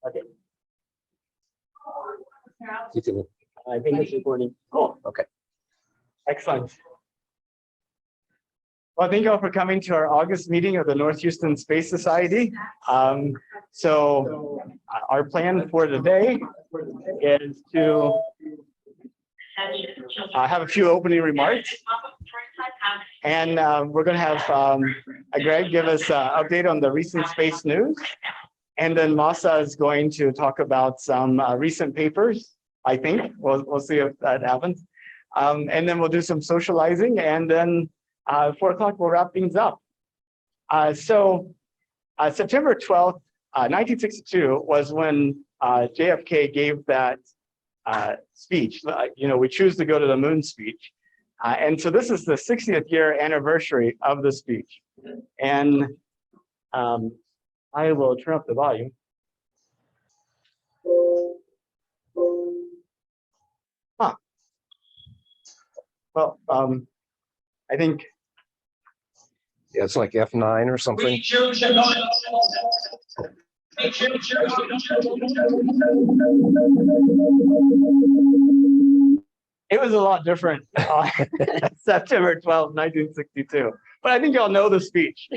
Okay. I think it's recording. Cool. Okay. Excellent. Well, thank you all for coming to our August meeting of the North Houston Space Society. Our plan for today is to have a few opening remarks. And we're going to have Greg give us an update on the recent space news. And then Masa is going to talk about some recent papers, I think. We'll see if that happens. And then we'll do some socializing. And then 4 o'clock, we'll wrap things up. September 12th, 1962 was when JFK gave that speech, we choose to go to the moon speech. And so this is the 60th year anniversary of the speech. And I will turn up the volume. Well, I think. Yeah, it's like F9 or something. It was a lot different September 12th, 1962. But I think y'all know the speech,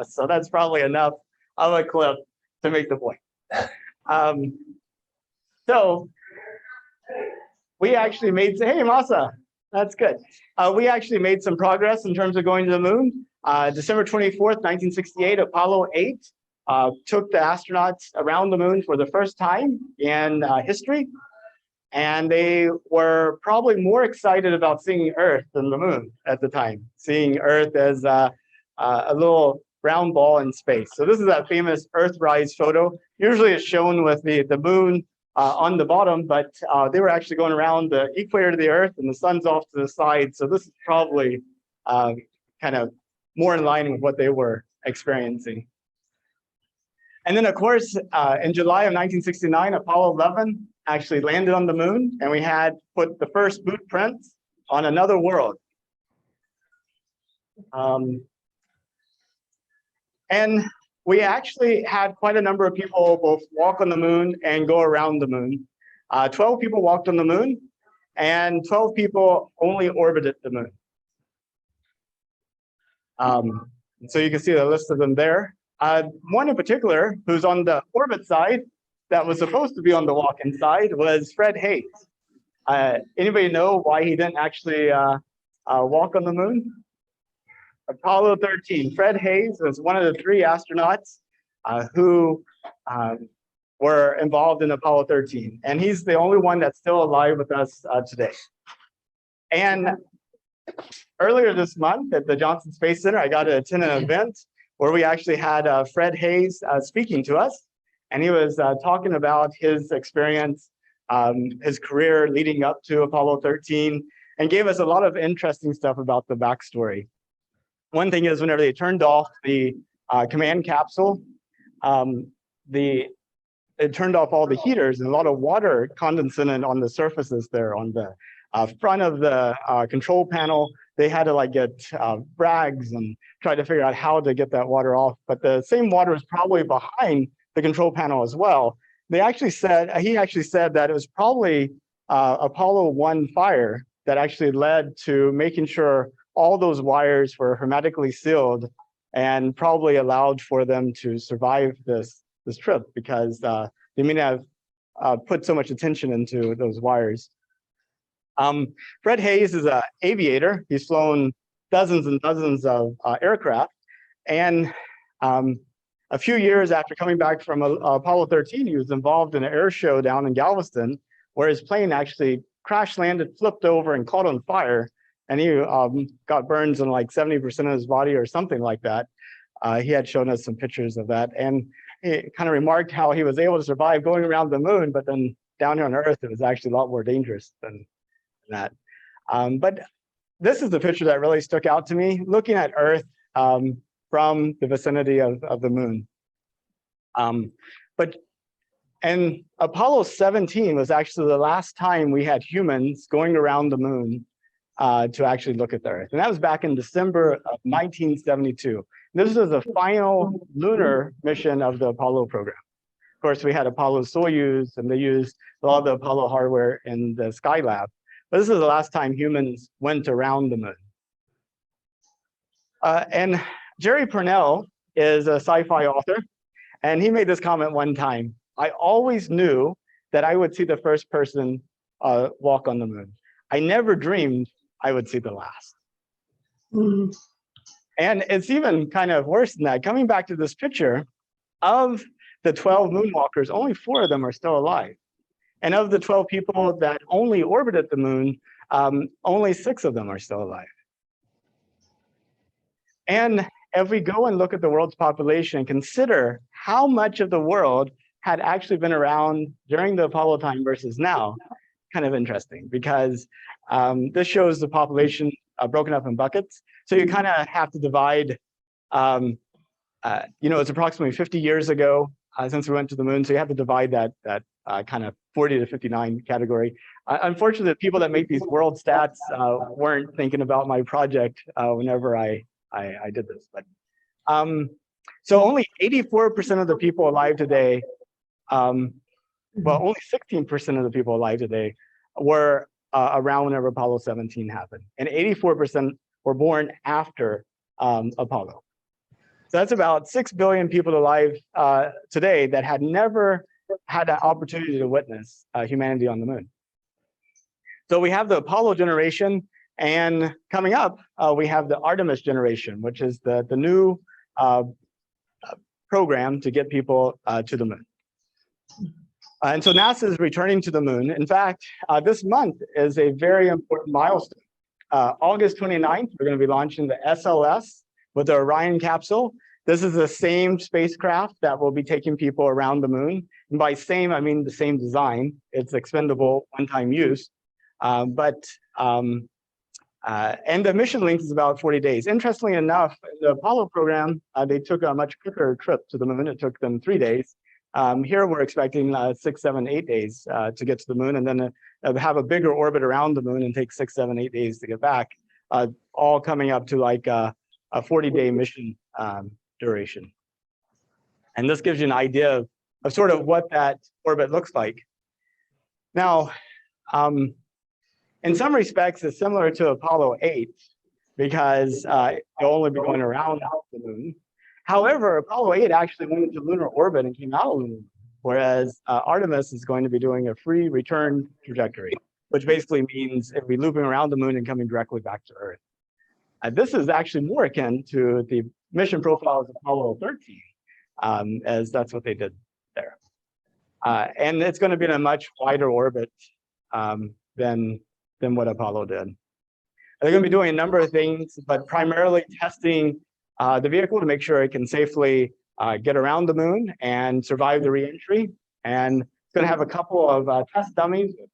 so that's probably enough of a clip to make the point. So we actually made, hey, Masa, that's good. We actually made some progress in terms of going to the moon. December 24th, 1968, Apollo 8 took the astronauts around the moon for the first time in history. And they were probably more excited about seeing Earth than the moon at the time, seeing Earth as a little round ball in space. So this is that famous Earthrise photo. Usually it's shown with the moon on the bottom, but they were actually going around the equator to the Earth and the sun's off to the side. So this is probably kind of more in line with what they were experiencing. And then, of course, in July of 1969, Apollo 11 actually landed on the moon, and we had put the first boot prints on another world. And we actually had quite a number of people both walk on the moon and go around the moon. 12 people walked on the moon, and 12 people only orbited the moon. So you can see the list of them there. One in particular, who's on the orbit side, that was supposed to be on the walk-in side, was Fred Hayes. Anybody know why he didn't actually walk on the moon? Apollo 13. Fred Hayes was one of the 3 astronauts who were involved in Apollo 13. And he's the only one that's still alive with us today. And earlier this month at the Johnson Space Center, I got to attend an event where we actually had Fred Hayes speaking to us. And he was talking about his experience, his career leading up to Apollo 13, and gave us a lot of interesting stuff about the backstory. One thing is, whenever they turned off the command capsule, it turned off all the heaters, and a lot of water condensate on the surfaces there on the front of the control panel. They had to get rags and try to figure out how to get that water off. But the same water was probably behind the control panel as well. He actually said that it was probably Apollo 1 fire that actually led to making sure all those wires were hermetically sealed and probably allowed for them to survive this trip, because they may not have put so much attention into those wires. Fred Hayes is an aviator. He's flown dozens and dozens of aircraft. And a few years after coming back from Apollo 13, he was involved in an air show down in Galveston, where his plane actually crash landed, flipped over, and caught on fire. And he got burns in like 70% of his body or something like that. He had shown us some pictures of that. And he kind of remarked how he was able to survive going around the moon, but then down here on Earth, it was actually a lot more dangerous than that. But this is the picture that really stuck out to me, looking at Earth from the vicinity of the moon. And Apollo 17 was actually the last time we had humans going around the moon to actually look at the Earth. And that was back in December of 1972. This was the final lunar mission of the Apollo program. Of course, we had Apollo Soyuz, and they used a lot of the Apollo hardware in the Skylab. But this is the last time humans went around the moon. And Jerry Purnell is a sci-fi author, and he made this comment one time: I always knew that I would see the first person walk on the moon. I never dreamed I would see the last. Mhm. And it's even kind of worse than that. Coming back to this picture, of the 12 moonwalkers, only 4 of them are still alive. And of the 12 people that only orbited the moon, only 6 of them are still alive. And if we go and look at the world's population and consider how much of the world had actually been around during the Apollo time versus now, kind of interesting, because this shows the population broken up in buckets. So you kind of have to divide, it's approximately 50 years ago since we went to the moon. So you have to divide that kind of 40 to 59 category. Unfortunately, the people that make these world stats weren't thinking about my project whenever I did this. But so only 84% of the people alive today, only 16% of the people alive today were around whenever Apollo 17 happened, and 84% were born after Apollo. So that's about 6 billion people alive today that had never had an opportunity to witness humanity on the moon. So we have the Apollo generation, and coming up, we have the Artemis generation, which is the new program to get people to the moon. And so NASA is returning to the moon. In fact, this month is a very important milestone. August 29th, we're going to be launching the SLS with the Orion capsule. This is the same spacecraft that will be taking people around the moon. And by same, I mean the same design. It's expendable, one-time use. And the mission length is about 40 days. Interestingly enough, the Apollo program, they took a much quicker trip to the moon. It took them 3 days. Here we're expecting 6, 7, 8 days to get to the moon, and then have a bigger orbit around the moon and take 6, 7, 8 days to get back, all coming up to like a 40-day mission duration. And this gives you an idea of sort of what that orbit looks like. Now, in some respects, it's similar to Apollo 8 because you'll only be going around the moon. However, Apollo 8 actually went into lunar orbit and came out of lunar, whereas Artemis is going to be doing a free return trajectory, which basically means it'll be looping around the moon and coming directly back to Earth. This is actually more akin to the mission profile of Apollo 13, as that's what they did there. And it's going to be in a much wider orbit than what Apollo did. They're going to be doing a number of things, but primarily testing the vehicle to make sure it can safely get around the moon and survive the reentry. And it's going to have a couple of test dummies with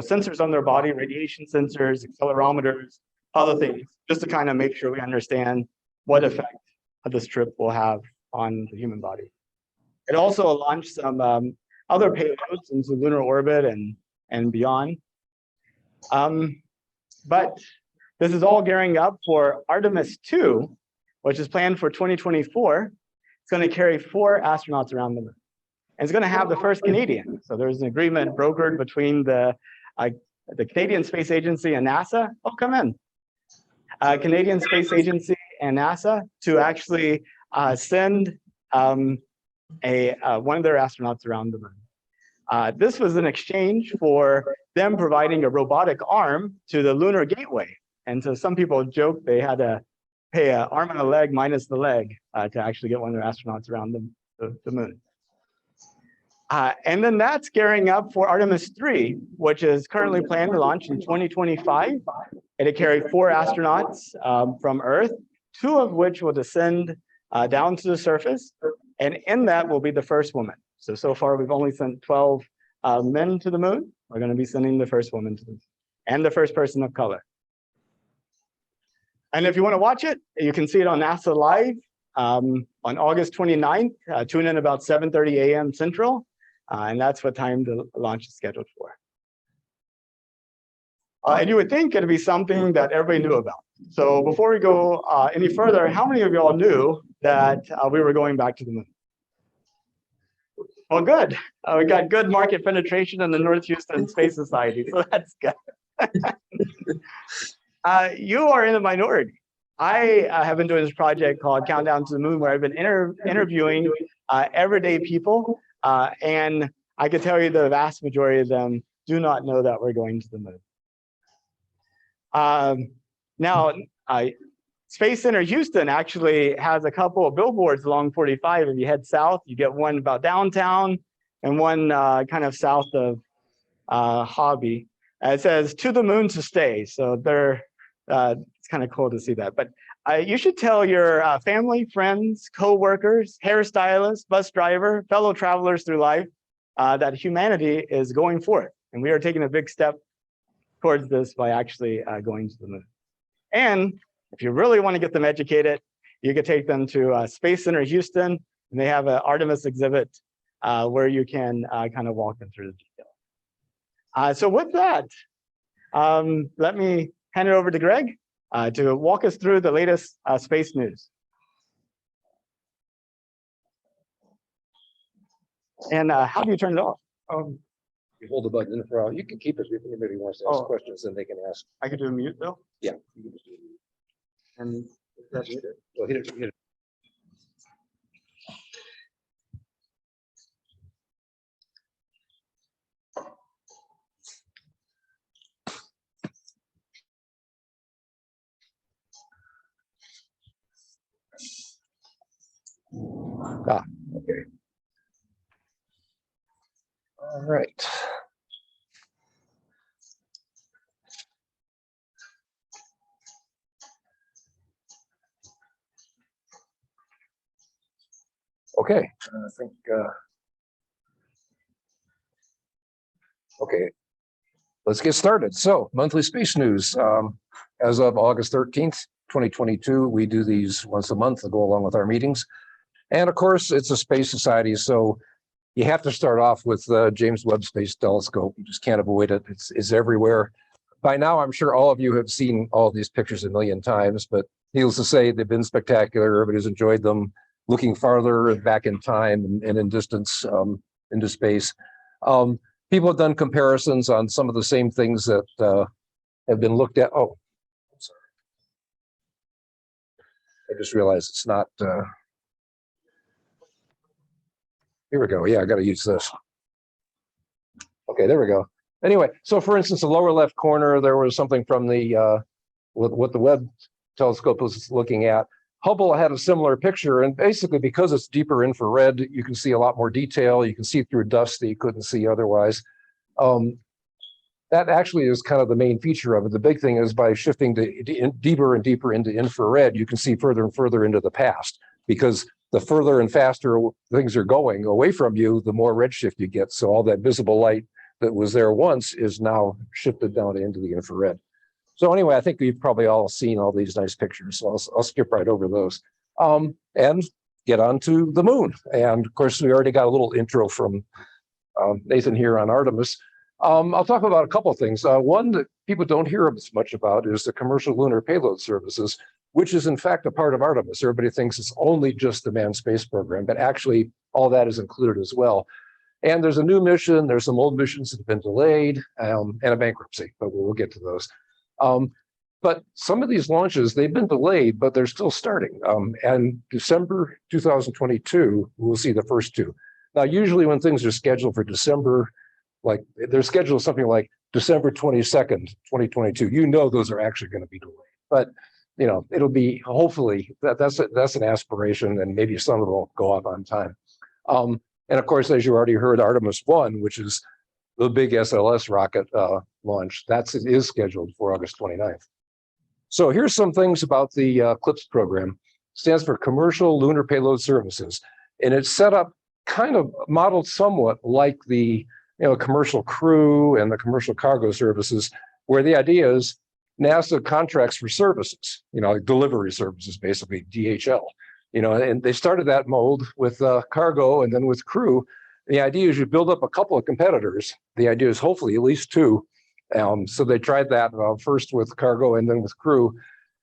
sensors on their body, radiation sensors, accelerometers, other things, just to kind of make sure we understand what effect this trip will have on the human body. It also launched some other payloads into lunar orbit and beyond. But this is all gearing up for Artemis II, which is planned for 2024. It's going to carry 4 astronauts around the moon. And it's going to have the first Canadian. So there's an agreement brokered between the Canadian Space Agency and NASA. Oh, come in. Canadian Space Agency and NASA to actually send one of their astronauts around the moon. This was an exchange for them providing a robotic arm to the Lunar Gateway. And so some people joke they had to pay an arm and a leg minus the leg to actually get one of their astronauts around the moon. And then that's gearing up for Artemis III, which is currently planned to launch in 2025. It'll carry 4 astronauts from Earth, 2 of which will descend down to the surface. And in that will be the first woman. So far, we've only sent 12 men to the moon. We're going to be sending the first woman to the moon and the first person of color. And if you want to watch it, you can see it on NASA Live on August 29th. Tune in about 7:30 a.m. Central, and that's what time the launch is scheduled for. And you would think it'd be something that everybody knew about. So before we go any further, how many of y'all knew that we were going back to the moon? Well, good. We got good market penetration in the North Houston Space Society, so that's good. You are in the minority. I have been doing this project called Countdown to the Moon, where I've been interviewing everyday people, and I can tell you the vast majority of them do not know that we're going to the moon. Now, Space Center Houston actually has a couple of billboards along 45. If you head south, you get one about downtown and one kind of south of Hobby. It says "To the moon to stay." So they're it's kind of cool to see that. But you should tell your family, friends, co-workers, hairstylists, bus driver, fellow travelers through life that humanity is going forth, and we are taking a big step towards this by actually going to the moon. And if you really want to get them educated, you could take them to Space Center Houston, and they have an Artemis exhibit where you can kind of walk them through the details. So with that, let me hand it over to Greg to walk us through the latest space news. And how do you turn it off? You hold the button in for a while. You can keep it if anybody wants to ask questions, then they can ask. I could do a mute though? Yeah. You can just do it. And is that muted? Well, hit it. Okay. All right. Okay, I think, okay, let's get started. So, monthly space news. As of August 13th, 2022, we do these once a month to go along with our meetings. And of course, it's a space society, so you have to start off with the James Webb Space Telescope. You just can't avoid it. It's everywhere. By now, I'm sure all of you have seen all these pictures a million times, but needless to say, they've been spectacular. Everybody's enjoyed them. Looking farther and back in time and in distance into space. People have done comparisons on some of the same things that have been looked at. Oh, I'm sorry. I just realized it's not. Here we go. Yeah, I got to use this. Okay, there we go. Anyway, so for instance, the lower left corner, there was something from the what the Webb telescope was looking at. Hubble had a similar picture, and basically because it's deeper infrared, you can see a lot more detail. You can see through dust that you couldn't see otherwise. That actually is kind of the main feature of it. The big thing is by shifting to deeper and deeper into infrared, you can see further and further into the past, because the further and faster things are going away from you, the more redshift you get. So all that visible light that was there once is now shifted down into the infrared. So anyway, I think we've probably all seen all these nice pictures, so I'll skip right over those and get on to the moon. And of course, we already got a little intro from Nathan here on Artemis. I'll talk about a couple of things. One that people don't hear as much about is the commercial lunar payload services, which is in fact a part of Artemis. Everybody thinks it's only just the manned space program, but actually all that is included as well. And there's a new mission, there's some old missions that have been delayed, and a bankruptcy, but we'll get to those. But some of these launches, they've been delayed, but they're still starting. And December 2022, we'll see the first two. Now, usually when things are scheduled for December, like they're scheduled something like December 22nd, 2022, you know those are actually going to be delayed. But you know, it'll be hopefully that's an aspiration, and maybe some of them will go off on time. And of course, as you already heard, Artemis I, which is the big SLS rocket launch, is scheduled for August 29th. So here's some things about the Eclipse program. It stands for Commercial Lunar Payload Services, and it's set up kind of modeled somewhat like the commercial crew and the commercial cargo services, where the idea is NASA contracts for services, like delivery services, basically DHL, and they started that mold with cargo and then with crew. The idea is you build up a couple of competitors. The idea is hopefully at least two. So they tried that first with cargo and then with crew.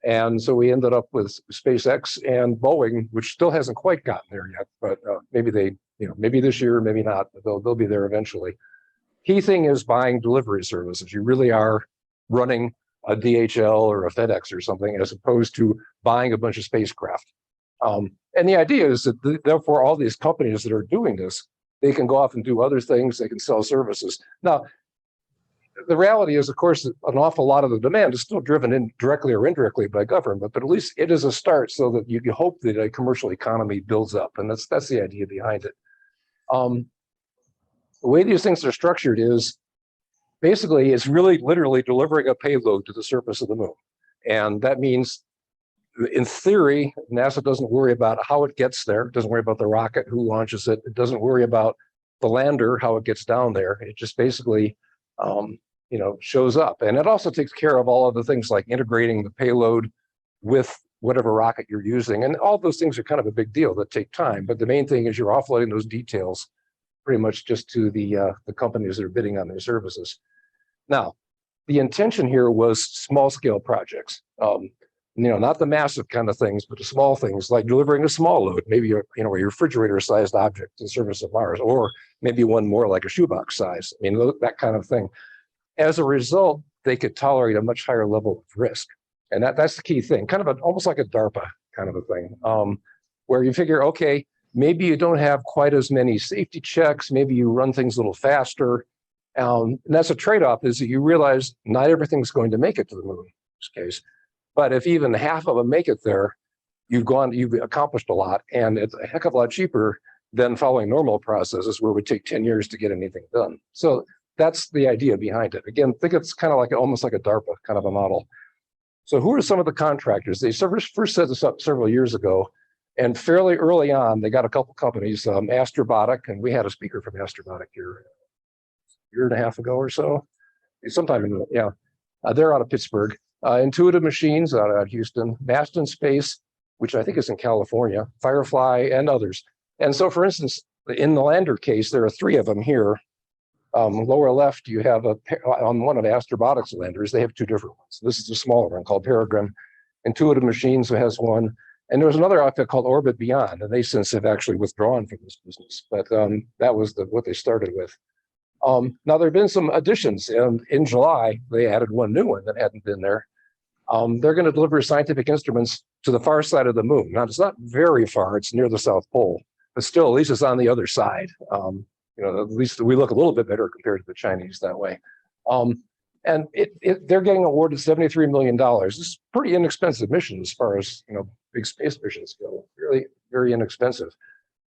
And so we ended up with SpaceX and Boeing, which still hasn't quite gotten there yet, but maybe they, maybe this year, maybe not, but they'll be there eventually. Key thing is buying delivery services. You really are running a DHL or a FedEx or something, as opposed to buying a bunch of spacecraft. And the idea is that therefore all these companies that are doing this, they can go off and do other things, they can sell services. Now, the reality is, of course, an awful lot of the demand is still driven in directly or indirectly by government, but at least it is a start so that you hope that a commercial economy builds up. And that's the idea behind it. The way these things are structured is basically it's really literally delivering a payload to the surface of the moon. And that means, in theory, NASA doesn't worry about how it gets there. It doesn't worry about the rocket, who launches it. It doesn't worry about the lander, how it gets down there. It just basically shows up. And it also takes care of all of the things like integrating the payload with whatever rocket you're using. And all those things are kind of a big deal that take time. But the main thing is you're offloading those details pretty much just to the companies that are bidding on their services. Now, the intention here was small scale projects. Not the massive kind of things, but the small things like delivering a small load, maybe a refrigerator-sized object in service of Mars, or maybe one more like a shoebox size. That kind of thing. As a result, they could tolerate a much higher level of risk, and that's the key thing. Kind of almost like a DARPA kind of a thing, where you figure, okay, maybe you don't have quite as many safety checks, maybe you run things a little faster, and that's a trade-off. Is that you realize not everything's going to make it to the moon in this case. But if even half of them make it there, you've accomplished a lot, and it's a heck of a lot cheaper than following normal processes where it would take 10 years to get anything done. So that's the idea behind it. Again, think it's kind of like almost like a DARPA kind of a model. So who are some of the contractors? They first set this up several years ago, and fairly early on, they got a couple companies, Astrobotic, and we had a speaker from Astrobotic here a year and a half ago or so, sometime in, they're out of Pittsburgh. Intuitive Machines out of Houston, Masten Space, which I think is in California, Firefly, and others. And so, for instance, in the lander case, there are three of them here. Lower left, you have on one of Astrobotic's landers, they have two different ones. This is a smaller one called Peregrine. Intuitive Machines has one. And there was another outfit called Orbit Beyond, and they since have actually withdrawn from this business. But that was what they started with. Now, there have been some additions, and in July, they added one new one that hadn't been there. They're going to deliver scientific instruments to the far side of the moon. Now, it's not very far, it's near the South Pole, but still, at least it's on the other side. At least we look a little bit better compared to the Chinese that way. And they're getting awarded $73 million. This is a pretty inexpensive mission as far as, big space missions go, really very inexpensive.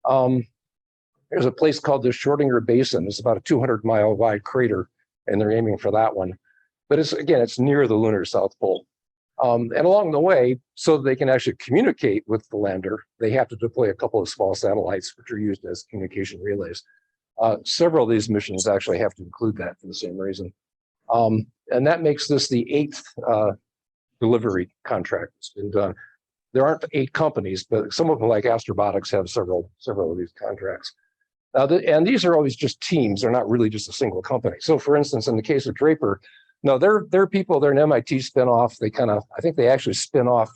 There's a place called the Shortinger Basin. It's about a 200-mile wide crater, and they're aiming for that one. But it's near the lunar South Pole. And along the way, so that they can actually communicate with the lander, they have to deploy a couple of small satellites, which are used as communication relays. Several of these missions actually have to include that for the same reason. And that makes this the 8th delivery contract that's been done. There aren't 8 companies, but some of them, like Astrobotics, have several of these contracts. And these are always just teams. They're not really just a single company. So, for instance, in the case of Draper, no, they're people. They're an MIT spinoff. I think they actually spun off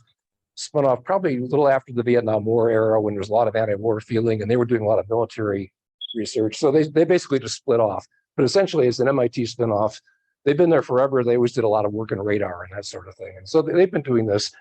probably a little after the Vietnam War era, when there was a lot of anti-war feeling, and they were doing a lot of military research. So they basically just split off. But essentially, it's an MIT spinoff. They've been there forever. They always did a lot of work in radar and that sort of thing. And so they've been doing this.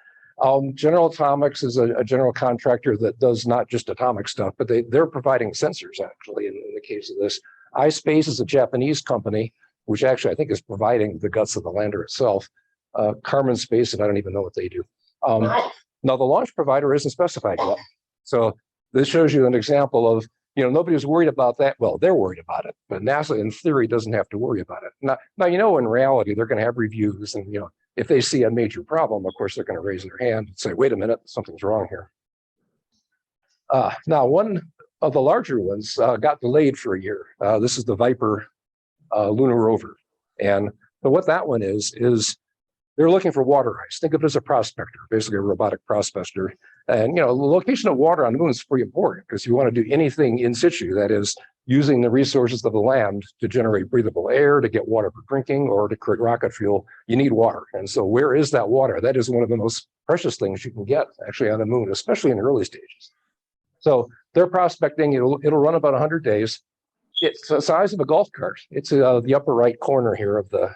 General Atomics is a general contractor that does not just atomic stuff, but they're providing sensors, actually, in the case of this. iSpace is a Japanese company, which actually I think is providing the guts of the lander itself. Karman Space, and I don't even know what they do. Now, the launch provider isn't specified yet. So this shows you an example of, nobody was worried about that. Well, they're worried about it, but NASA, in theory, doesn't have to worry about it. Now, in reality, they're going to have reviews, and, if they see a major problem, of course, they're going to raise their hand and say, wait a minute, something's wrong here. Now, one of the larger ones got delayed for a year. This is the Viper lunar rover. And what that one is they're looking for water ice. Think of it as a prospector, basically a robotic prospector. And, the location of water on the moon is pretty important, because you want to do anything in situ, that is, using the resources of the land to generate breathable air, to get water for drinking, or to create rocket fuel, you need water. And so where is that water? That is one of the most precious things you can get actually on the moon, especially in the early stages. So they're prospecting. It'll run about 100 days. It's the size of a golf cart. It's the upper right corner here of the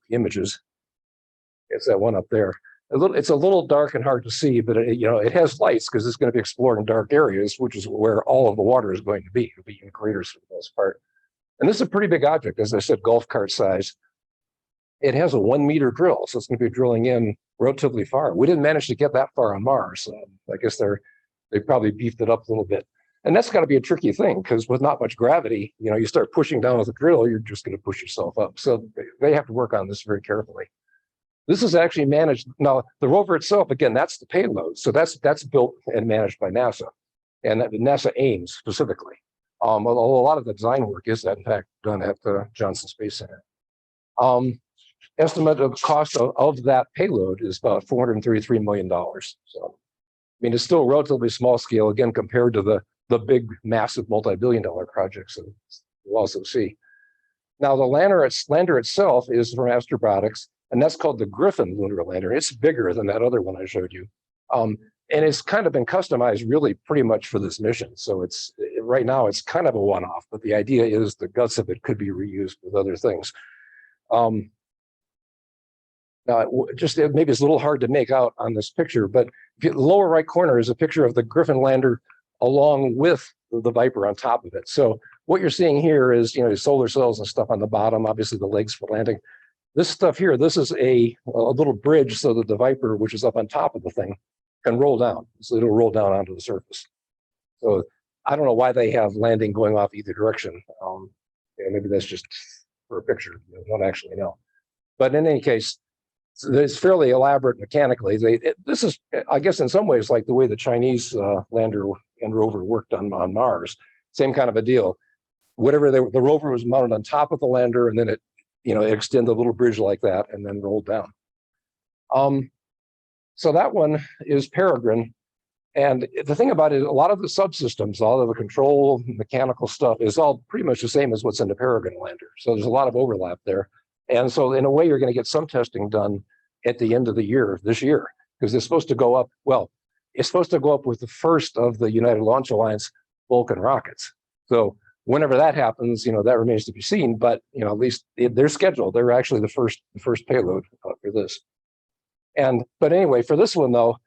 images. It's that one up there. It's a little dark and hard to see, but it has lights because it's going to be exploring dark areas, which is where all of the water is going to be. It'll be in craters for the most part. And this is a pretty big object, as I said, golf cart size. It has a 1 meter drill, so it's going to be drilling in relatively far. We didn't manage to get that far on Mars. I guess they probably beefed it up a little bit. And that's got to be a tricky thing because with not much gravity, you start pushing down with a drill, you're just going to push yourself up. So they have to work on this very carefully. This is actually managed. Now, the rover itself, again, that's the payload. So that's built and managed by NASA, and NASA Ames specifically. Although a lot of the design work is, in fact, done at the Johnson Space Center. Estimate of cost of that payload is about $433 million. So, it's still relatively small scale, again, compared to the big, massive, multi-billion-dollar projects that we'll also see. Now, the lander itself is from Astrobotics, and that's called the Griffin Lunar Lander. It's bigger than that other one I showed you. And it's kind of been customized really pretty much for this mission. So right now it's kind of a one-off, but the idea is the guts of it could be reused with other things. Now, just maybe it's a little hard to make out on this picture, but the lower right corner is a picture of the Griffin Lander along with the Viper on top of it. So what you're seeing here is, solar cells and stuff on the bottom, obviously the legs for landing. This stuff here, this is a little bridge so that the Viper, which is up on top of the thing, can roll down. So it'll roll down onto the surface. So I don't know why they have landing going off either direction. Maybe that's just for a picture. I don't actually know. But in any case, it's fairly elaborate mechanically. This is, I guess, in some ways like the way the Chinese lander and rover worked on Mars. Same kind of a deal. Whatever the rover was mounted on top of the lander, and then it extend a little bridge like that and then rolled down. So that one is Peregrine. And the thing about it, a lot of the subsystems, all of the control, mechanical stuff is all pretty much the same as what's in the Peregrine lander. So there's a lot of overlap there. And so in a way, you're going to get some testing done at the end of the year, this year, because it's supposed to go up. Well, it's supposed to go up with the first of the United Launch Alliance Vulcan rockets. So whenever that happens, that remains to be seen. But at least they're scheduled. They're actually the first payload for this. But anyway, for this one though,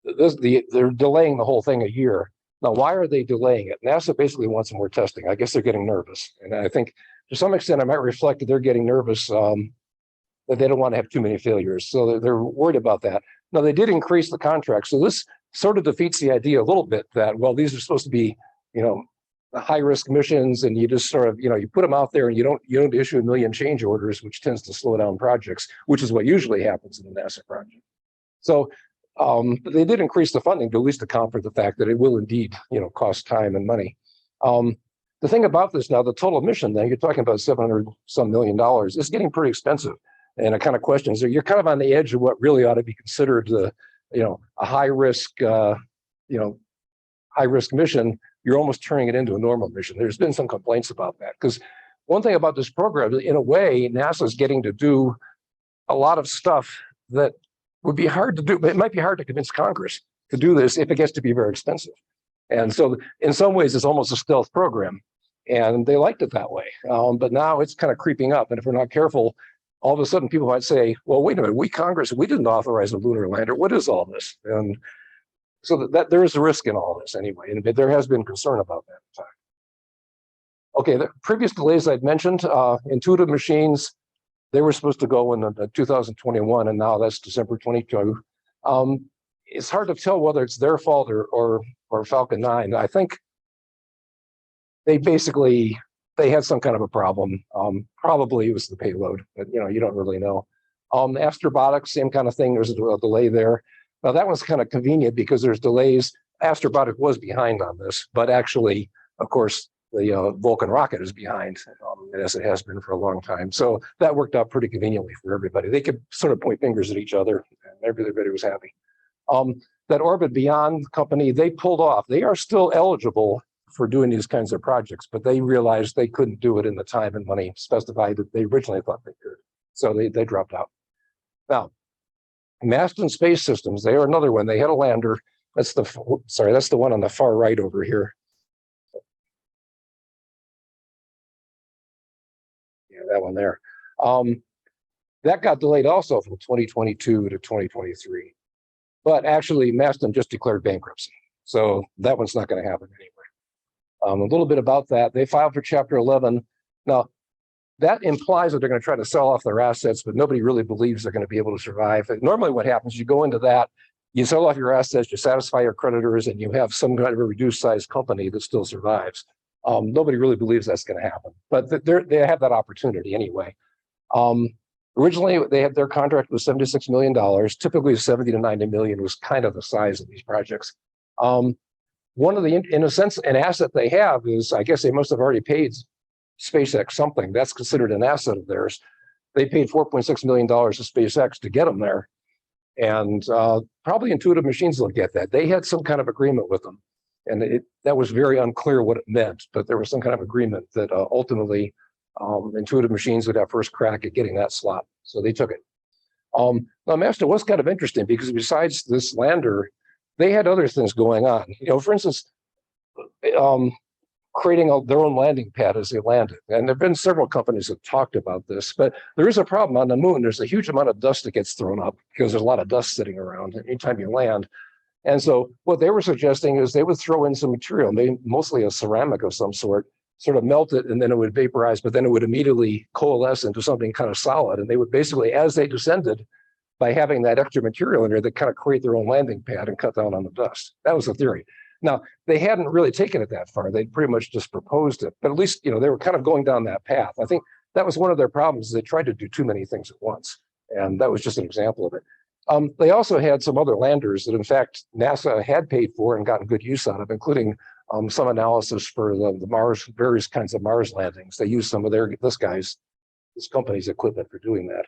they're delaying the whole thing a year. Now, why are they delaying it? NASA basically wants more testing. I guess they're getting nervous, and I think to some extent I might reflect that they're getting nervous that they don't want to have too many failures. So they're worried about that. Now, they did increase the contract, so this sort of defeats the idea a little bit that, well, these are supposed to be high risk missions, and you just sort of, you put them out there and you don't issue a million change orders, which tends to slow down projects, which is what usually happens in a NASA project. So they did increase the funding to at least account for the fact that it will indeed, cost time and money. The thing about this now, the total mission thing, you're talking about $700 some million, is getting pretty expensive. And it kind of questions, you're kind of on the edge of what really ought to be considered a high risk, high risk mission. You're almost turning it into a normal mission. There's been some complaints about that, because one thing about this program, in a way, NASA is getting to do a lot of stuff that would be hard to do, but it might be hard to convince Congress to do this if it gets to be very expensive. And so in some ways, it's almost a stealth program, and they liked it that way. But now it's kind of creeping up. And if we're not careful, all of a sudden people might say, well, wait a minute, Congress, we didn't authorize a lunar lander. What is all this? And so that there is a risk in all this anyway, and there has been concern about that in fact. Okay, the previous delays I'd mentioned, Intuitive Machines, they were supposed to go in 2021, and now that's December 22. It's hard to tell whether it's their fault or Falcon 9. I think they had some kind of a problem. Probably it was the payload, but you don't really know. Astrobotics, same kind of thing. There's a delay there. Now that one's kind of convenient because there's delays. Astrobotic was behind on this, but actually, of course, the Vulcan rocket is behind, as it has been for a long time. So that worked out pretty conveniently for everybody. They could sort of point fingers at each other, and everybody was happy. That Orbit Beyond company, they pulled off. They are still eligible for doing these kinds of projects, but they realized they couldn't do it in the time and money specified that they originally thought they could. So they dropped out. Now, Masten Space Systems, they are another one. They had a lander. That's the one on the far right over here. Yeah, that one there. That got delayed also from 2022 to 2023. But actually, Masten just declared bankruptcy. So that one's not going to happen anyway. A little bit about that. They filed for Chapter 11. Now, that implies that they're going to try to sell off their assets, but nobody really believes they're going to be able to survive. And normally what happens, you go into that, you sell off your assets, you satisfy your creditors, and you have some kind of a reduced size company that still survives. Nobody really believes that's going to happen, but they have that opportunity anyway. Originally, they had their contract was $76 million. Typically, 70 to 90 million was kind of the size of these projects. One of the, in a sense, an asset they have is, I guess they must have already paid SpaceX something. That's considered an asset of theirs. They paid $4.6 million to SpaceX to get them there. And probably Intuitive Machines will get that. They had some kind of agreement with them. And that was very unclear what it meant, but there was some kind of agreement that ultimately Intuitive Machines would have first crack at getting that slot. So they took it. Now, Masten was kind of interesting because besides this lander, they had other things going on. You know, for instance, creating their own landing pad as they landed. And there have been several companies that talked about this, but there is a problem on the moon. There's a huge amount of dust that gets thrown up because there's a lot of dust sitting around anytime you land. And so what they were suggesting is they would throw in some material, maybe mostly a ceramic of some sort of melt it, and then it would vaporize, but then it would immediately coalesce into something kind of solid. And they would basically, as they descended, by having that extra material in there, they kind of create their own landing pad and cut down on the dust. That was the theory. Now, they hadn't really taken it that far. They pretty much just proposed it, but at least, you know, they were kind of going down that path. I think that was one of their problems. They tried to do too many things at once. And that was just an example of it. They also had some other landers that, in fact, NASA had paid for and gotten good use out of, including some analysis for the Mars, various kinds of Mars landings. They used some of this company's equipment for doing that.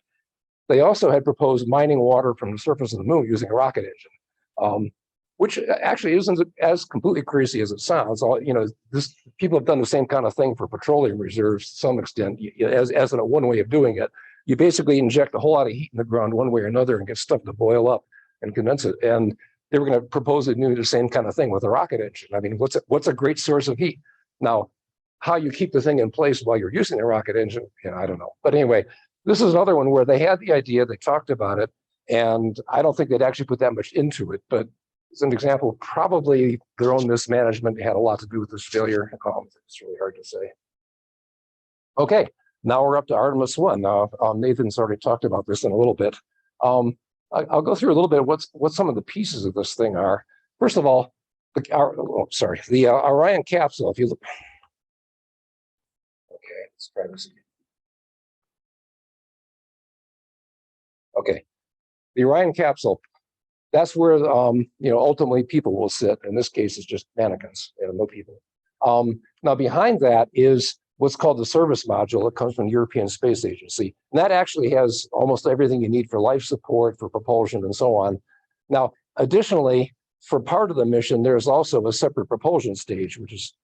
They also had proposed mining water from the surface of the moon using a rocket engine, which actually isn't as completely crazy as it sounds. People have done the same kind of thing for petroleum reserves to some extent, as in one way of doing it. You basically inject a whole lot of heat in the ground one way or another and get stuff to boil up and condense it. And they were going to propose to do the same kind of thing with a rocket engine. I mean, what's a great source of heat? Now, how you keep the thing in place while you're using a rocket engine, I don't know. But anyway, this is another one where they had the idea, they talked about it, and I don't think they'd actually put that much into it. But as an example, probably their own mismanagement had a lot to do with this failure. It's really hard to say. Okay, now we're up to Artemis I. Now, Nathan's already talked about this in a little bit. I'll go through a little bit of what some of the pieces of this thing are. First of all, the Orion capsule, if you look. Okay, let's try this again. Okay, the Orion capsule, that's where ultimately people will sit. In this case, it's just mannequins, no people. Now behind that is what's called the service module. It comes from the European Space Agency. And that actually has almost everything you need for life support, for propulsion, and so on. Now, additionally, for part of the mission, there's also a separate propulsion stage, which is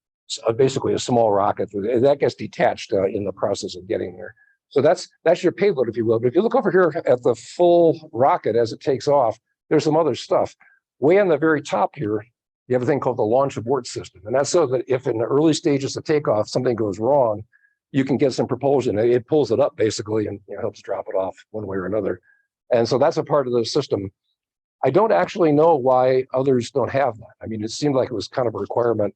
basically a small rocket that gets detached in the process of getting there. So that's your payload, if you will. But if you look over here at the full rocket as it takes off, there's some other stuff. Way on the very top here, you have a thing called the launch abort system. And that's so that if in the early stages of takeoff, something goes wrong, you can get some propulsion. It pulls it up basically and helps drop it off one way or another. And so that's a part of the system. I don't actually know why others don't have that. I mean, it seemed like it was kind of a requirement.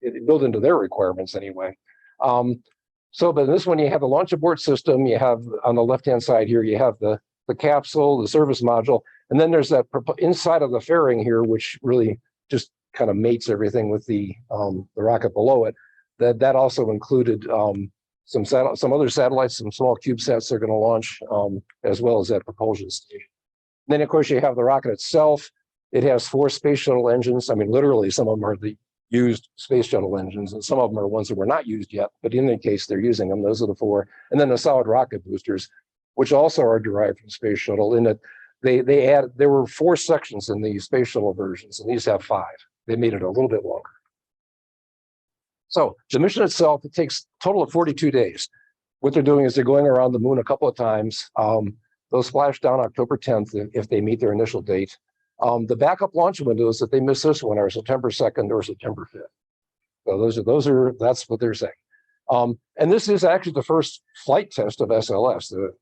It built into their requirements anyway. But this one, you have the launch abort system. You have on the left-hand side here, you have the capsule, the service module, and then there's that inside of the fairing here, which really just kind of mates everything with the rocket below it. That also included some other satellites, some small Cubesats they're going to launch, as well as that propulsion station. Then, of course, you have the rocket itself. It has 4 space shuttle engines. I mean, literally, some of them are the used space shuttle engines, and some of them are ones that were not used yet. But in any case, they're using them. Those are the 4. And then the solid rocket boosters, which also are derived from space shuttle. In that there were 4 sections in the space shuttle versions, and these have 5. They made it a little bit longer. So the mission itself, it takes a total of 42 days. What they're doing is they're going around the moon a couple of times. They'll splash down October 10th if they meet their initial date. The backup launch windows that they miss this one are September 2nd or September 5th. So that's what they're saying. And this is actually the first flight test of SLS, the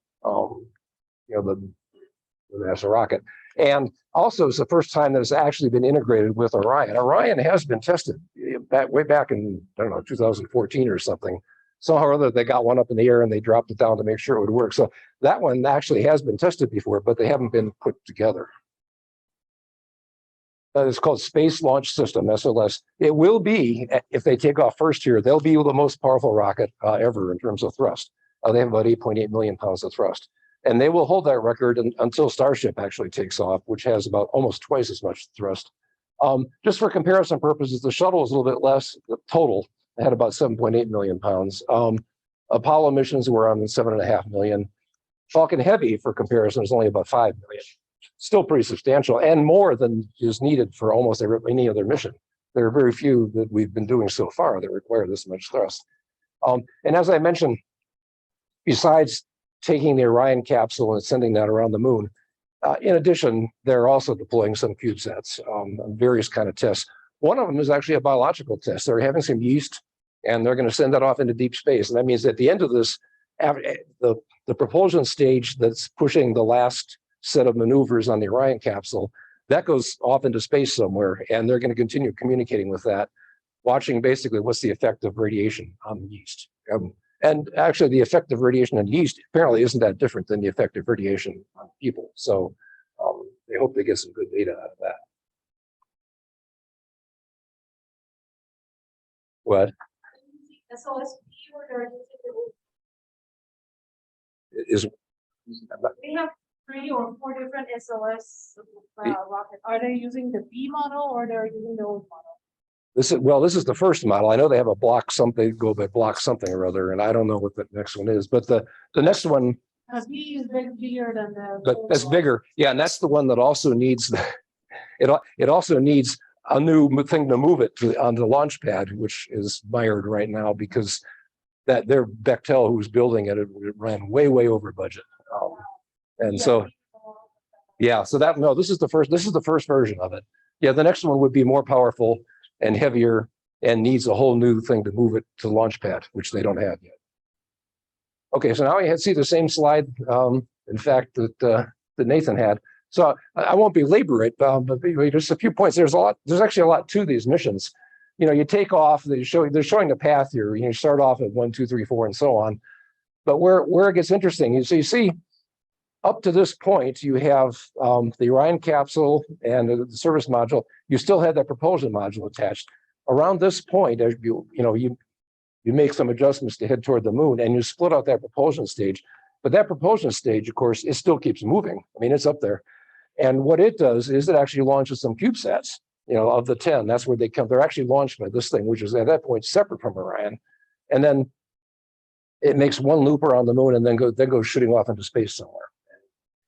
NASA rocket. And also it's the first time that it's actually been integrated with Orion. Orion has been tested way back in, I don't know, 2014 or something. Somehow or other, they got one up in the air and they dropped it down to make sure it would work. So that one actually has been tested before, but they haven't been put together. That is called Space Launch System, SLS. It will be, if they take off first here, they'll be the most powerful rocket ever in terms of thrust. They have about 8.8 million pounds of thrust. And they will hold that record until Starship actually takes off, which has about almost twice as much thrust. Just for comparison purposes, the shuttle is a little bit less. The total had about 7.8 million pounds. Apollo missions were on 7.5 million. Falcon Heavy, for comparison, is only about 5 million. Still pretty substantial and more than is needed for almost any other mission. There are very few that we've been doing so far that require this much thrust. And as I mentioned, besides taking the Orion capsule and sending that around the moon, in addition, they're also deploying some Cubesats on various kind of tests. One of them is actually a biological test. They're having some yeast, and they're going to send that off into deep space. And that means at the end of this, the propulsion stage that's pushing the last set of maneuvers on the Orion capsule, that goes off into space somewhere, and they're going to continue communicating with that, watching basically what's the effect of radiation on the yeast. And actually, the effect of radiation on yeast apparently isn't that different than the effect of radiation on people. So they hope they get some good data out of that. What? Is They have 3 or 4 different SLS rockets. Are they using the B model or they're using the old model? this is the first model. I know they have a block something, go by block something or other, and I don't know what the next one is. But the next one, Because B is bigger than the. but old that's model. bigger. Yeah, and that's the one that also needs it also needs a new thing to move it to on the launch pad, which is mired right now because that their Bechtel who's building it ran way over budget. And so yeah, so this is the first version of it. Yeah, the next one would be more powerful and heavier and needs a whole new thing to move it to the launch pad, which they don't have yet. Okay, so now we see the same slide, in fact, that Nathan had. So I won't belabor it, but just a few points. There's actually a lot to these missions. You know, you take off, they're showing the path here. You start off at 1, 2, 3, 4, and so on. But where it gets interesting, you see up to this point, you have the Orion capsule and the service module. You still have that propulsion module attached. Around this point, as you make some adjustments to head toward the moon, and you split out that propulsion stage. But that propulsion stage, of course, it still keeps moving. I mean, it's up there. And what it does is it actually launches some Cubesats. Of the 10, that's where they come. They're actually launched by this thing, which is at that point separate from Orion. And then it makes one loop around the moon and then goes shooting off into space somewhere.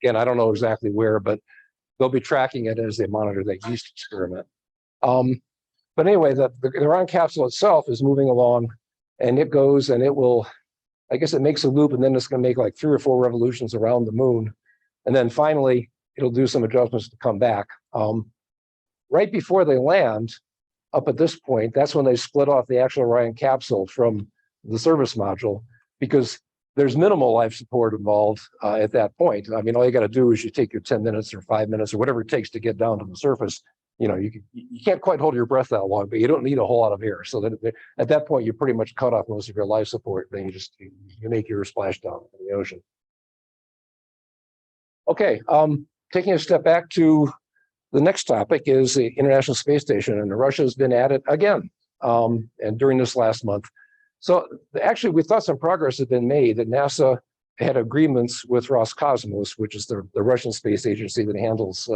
Again, I don't know exactly where, but they'll be tracking it as they monitor that yeast experiment. But anyway, the Orion capsule itself is moving along, and it goes and it will, I guess it makes a loop, and then it's going to make like 3 or 4 revolutions around the moon. And then finally, it'll do some adjustments to come back. Right before they land, up at this point, that's when they split off the actual Orion capsule from the service module, because there's minimal life support involved at that point. I mean, all you got to do is you take your 10 minutes or 5 minutes or whatever it takes to get down to the surface. You can't quite hold your breath that long, but you don't need a whole lot of air. So that at that point, you pretty much cut off most of your life support. Then you make your splash down in the ocean. Okay, taking a step back to the next topic is the International Space Station, and Russia's been at it again, and during this last month. So actually, we thought some progress had been made, that NASA had agreements with Roscosmos, which is the Russian space agency that handles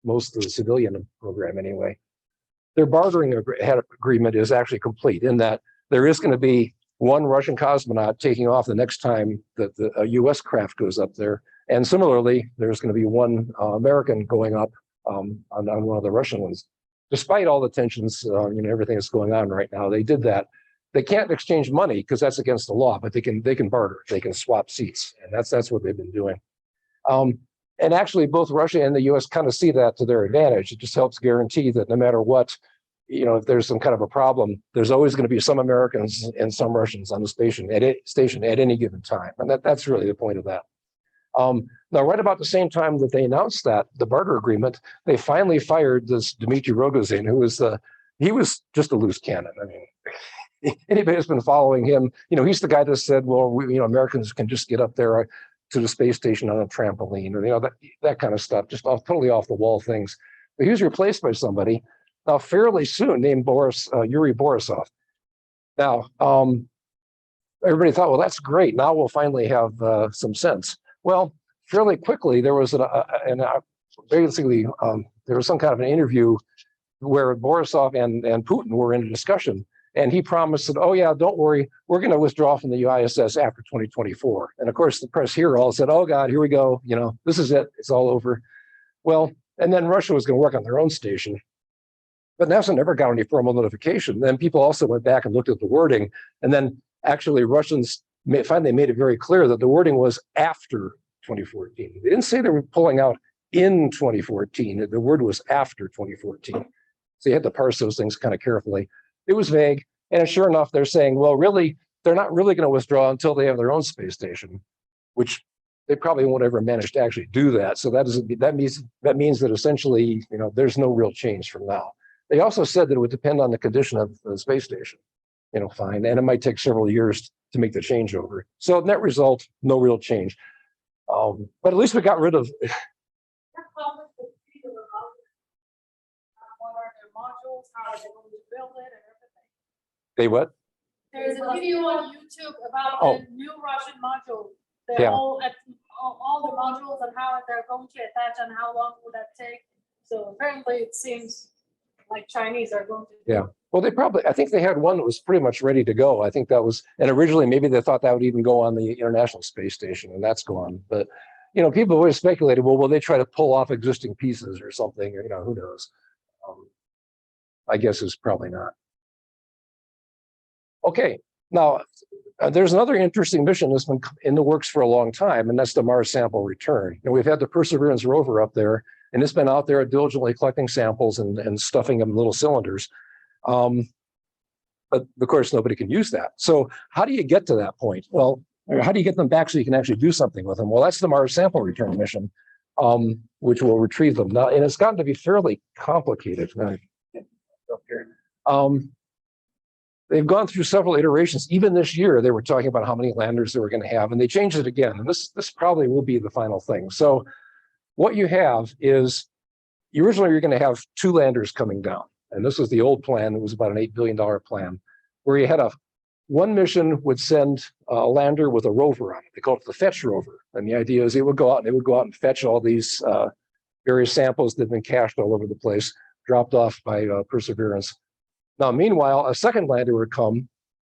most of the civilian program anyway. Their bartering agreement is actually complete in that there is going to be one Russian cosmonaut taking off the next time that a US craft goes up there. And similarly, there's going to be one American going up on one of the Russian ones. Despite all the tensions, everything that's going on right now, they did that. They can't exchange money because that's against the law, but they can barter. They can swap seats, and that's what they've been doing. And actually, both Russia and the US kind of see that to their advantage. It just helps guarantee that no matter what, if there's some kind of a problem, there's always going to be some Americans and some Russians on the station at any given time. And that's really the point of that. Now, right about the same time that they announced that, the barter agreement, they finally fired this Dmitry Rogozin, he was just a loose cannon. I mean, anybody who's been following him, he's the guy that said, well, Americans can just get up there to the space station on a trampoline, or that kind of stuff, just totally off the wall things. But he was replaced by somebody now fairly soon named Yuri Borisov. Now, everybody thought, well, that's great. Now we'll finally have some sense. Well, fairly quickly there was basically there was some kind of an interview where Borisov and Putin were in a discussion. And he promised that, oh yeah, don't worry, we're going to withdraw from the ISS after 2024. And of course, the press here all said, oh God, here we go. This is it. It's all over. Well, and then Russia was going to work on their own station. But NASA never got any formal notification. Then people also went back and looked at the wording. And then actually Russians finally made it very clear that the wording was after 2014. They didn't say they were pulling out in 2014. The word was after 2014. So you had to parse those things kind of carefully. It was vague, and sure enough, they're saying, well, really, they're not really going to withdraw until they have their own space station, which they probably won't ever manage to actually do that. So that means that essentially, there's no real change from now. They also said that it would depend on the condition of the space station, fine, and it might take several years to make the changeover. So net result, no real change. But at least we got rid of. Modules, how are they going to build it, and everything. They what? There's a video on YouTube about the new Russian module. All the modules and how they're going to attach and how long will that take. So apparently it seems like Chinese are going to. Yeah. Well, I think they had one that was pretty much ready to go. I think that was, and originally maybe they thought that would even go on the International Space Station, and that's gone. But, people always speculated, well, will they try to pull off existing pieces or something? Or, who knows? I guess it's probably not. Okay, now there's another interesting mission that's been in the works for a long time, and that's the Mars sample return. We've had the Perseverance rover up there, and it's been out there diligently collecting samples and stuffing them in little cylinders. But of course, nobody can use that. So how do you get to that point? Well, how do you get them back so you can actually do something with them? Well, that's the Mars sample return mission, which will retrieve them. Now, and it's gotten to be fairly complicated. They've gone through several iterations. Even this year, they were talking about how many landers they were going to have, and they changed it again. And this probably will be the final thing. So what you have is, originally you're going to have 2 landers coming down. And this was the old plan. It was about an $8 billion plan, where you had one mission would send a lander with a rover on it. They call it the fetch rover. And the idea is it would go out and fetch all these various samples that have been cached all over the place, dropped off by Perseverance. Now, meanwhile, a second lander would come,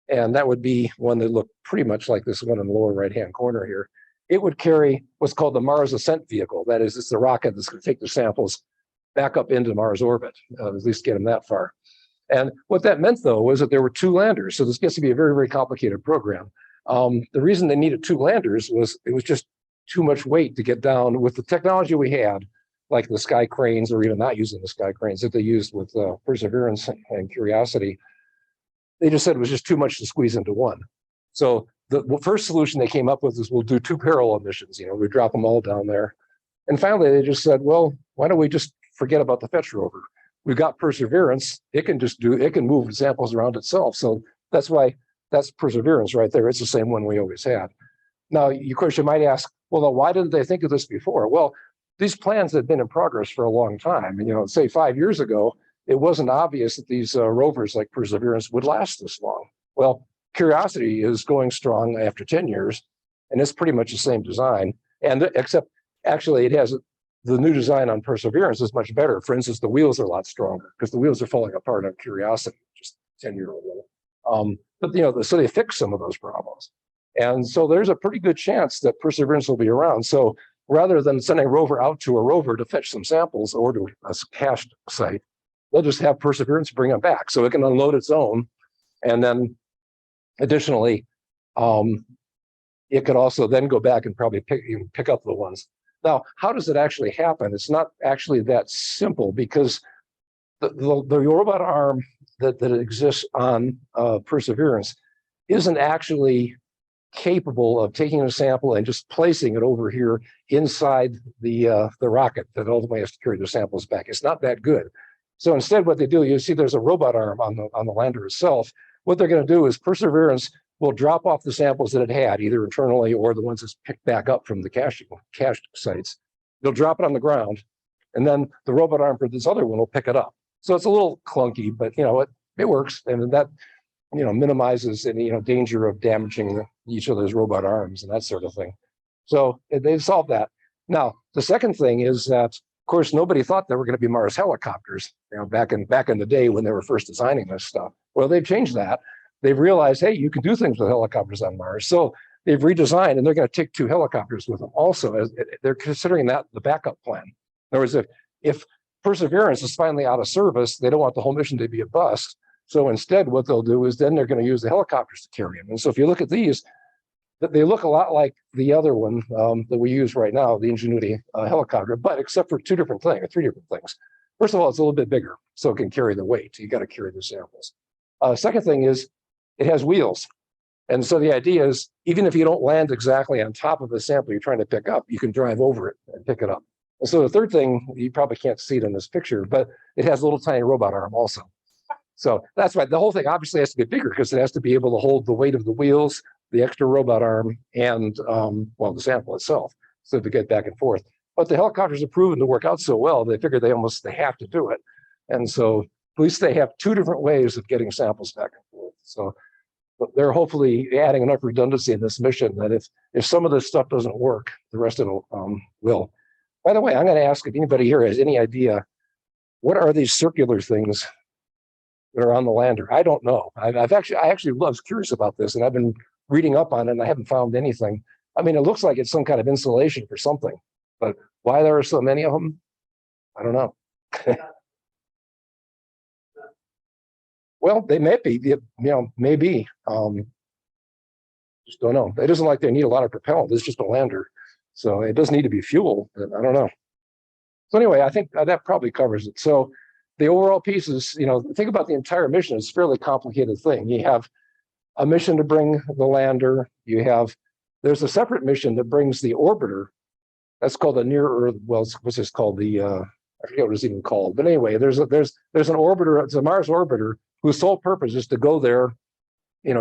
and that would be one that looked pretty much like this one in the lower right-hand corner here. It would carry what's called the Mars Ascent vehicle. That is, it's the rocket that's going to take the samples back up into Mars orbit, at least get them that far. And what that meant, though, was that there were 2 landers. So this gets to be a very, very complicated program. The reason they needed 2 landers was it was just too much weight to get down with the technology we had, like the sky cranes, or even not using the sky cranes that they used with Perseverance and Curiosity. They just said it was just too much to squeeze into one. So the first solution they came up with is we'll do 2 parallel missions. We drop them all down there. And finally, they just said, well, why don't we just forget about the fetch rover? We've got Perseverance. It can move samples around itself. So that's Perseverance right there. It's the same one we always had. Now, of course, you might ask, well, why didn't they think of this before? Well, these plans had been in progress for a long time. And, say 5 years ago, it wasn't obvious that these rovers like Perseverance would last this long. Well, Curiosity is going strong after 10 years, and it's pretty much the same design. And except actually it has the new design on Perseverance is much better. For instance, the wheels are a lot stronger because the wheels are falling apart on Curiosity, just 10-year-old. But so they fixed some of those problems. And so there's a pretty good chance that Perseverance will be around. So rather than sending a rover out to a rover to fetch some samples or to a cached site, they'll just have Perseverance bring them back so it can unload its own. And then additionally, it could also then go back and probably pick up the ones Now, how does it actually happen? It's not actually that simple because the robot arm that exists on Perseverance isn't actually capable of taking a sample and just placing it over here inside the rocket that ultimately has to carry the samples back. It's not that good. So instead, what they do, you see there's a robot arm on the lander itself. What they're going to do is Perseverance will drop off the samples that it had, either internally or the ones that's picked back up from the cache sites. They'll drop it on the ground, and then the robot arm for this other one will pick it up. So it's a little clunky, but it works, and that minimizes any danger of damaging each other's robot arms and that sort of thing. So they've solved that. Now the second thing is that, of course, nobody thought there were going to be Mars helicopters back in the day when they were first designing this stuff. Well, they've changed that. They've realized, hey, you can do things with helicopters on Mars. So they've redesigned, and they're going to take 2 helicopters with them also, as they're considering that the backup plan. In other words, if Perseverance is finally out of service, they don't want the whole mission to be a bust. So instead, what they'll do is then they're going to use the helicopters to carry them. And so if you look at these, they look a lot like the other one that we use right now, the Ingenuity helicopter, but except for 3 different things. First of all, it's a little bit bigger, so it can carry the weight. You got to carry the samples. Second thing is it has wheels. And so the idea is, even if you don't land exactly on top of the sample you're trying to pick up, you can drive over it and pick it up. And so the third thing, you probably can't see it in this picture, but it has a little tiny robot arm also. So that's why the whole thing obviously has to get bigger, because it has to be able to hold the weight of the wheels, the extra robot arm, and the sample itself, so to get back and forth. But the helicopters have proven to work out so well, they figure they have to do it. And so at least they have 2 different ways of getting samples back and forth. So they're hopefully adding enough redundancy in this mission that if some of this stuff doesn't work, the rest of it will. By the way, I'm going to ask if anybody here has any idea, what are these circular things that are on the lander? I don't know. I actually was curious about this, and I've been reading up on it, and I haven't found anything. I mean, it looks like it's some kind of insulation for something, but why there are so many of them, I don't know. Well, they may be, maybe. Just don't know. It isn't like they need a lot of propellant. It's just a lander. So it doesn't need to be fuel, but I don't know. So anyway, I think that probably covers it. So the overall pieces, think about the entire mission. It's a fairly complicated thing. You have a mission to bring the lander. There's a separate mission that brings the orbiter. That's called the near Earth. Well, what's this called? I forget what it's even called. But anyway, there's an orbiter. It's a Mars orbiter whose sole purpose is to go there,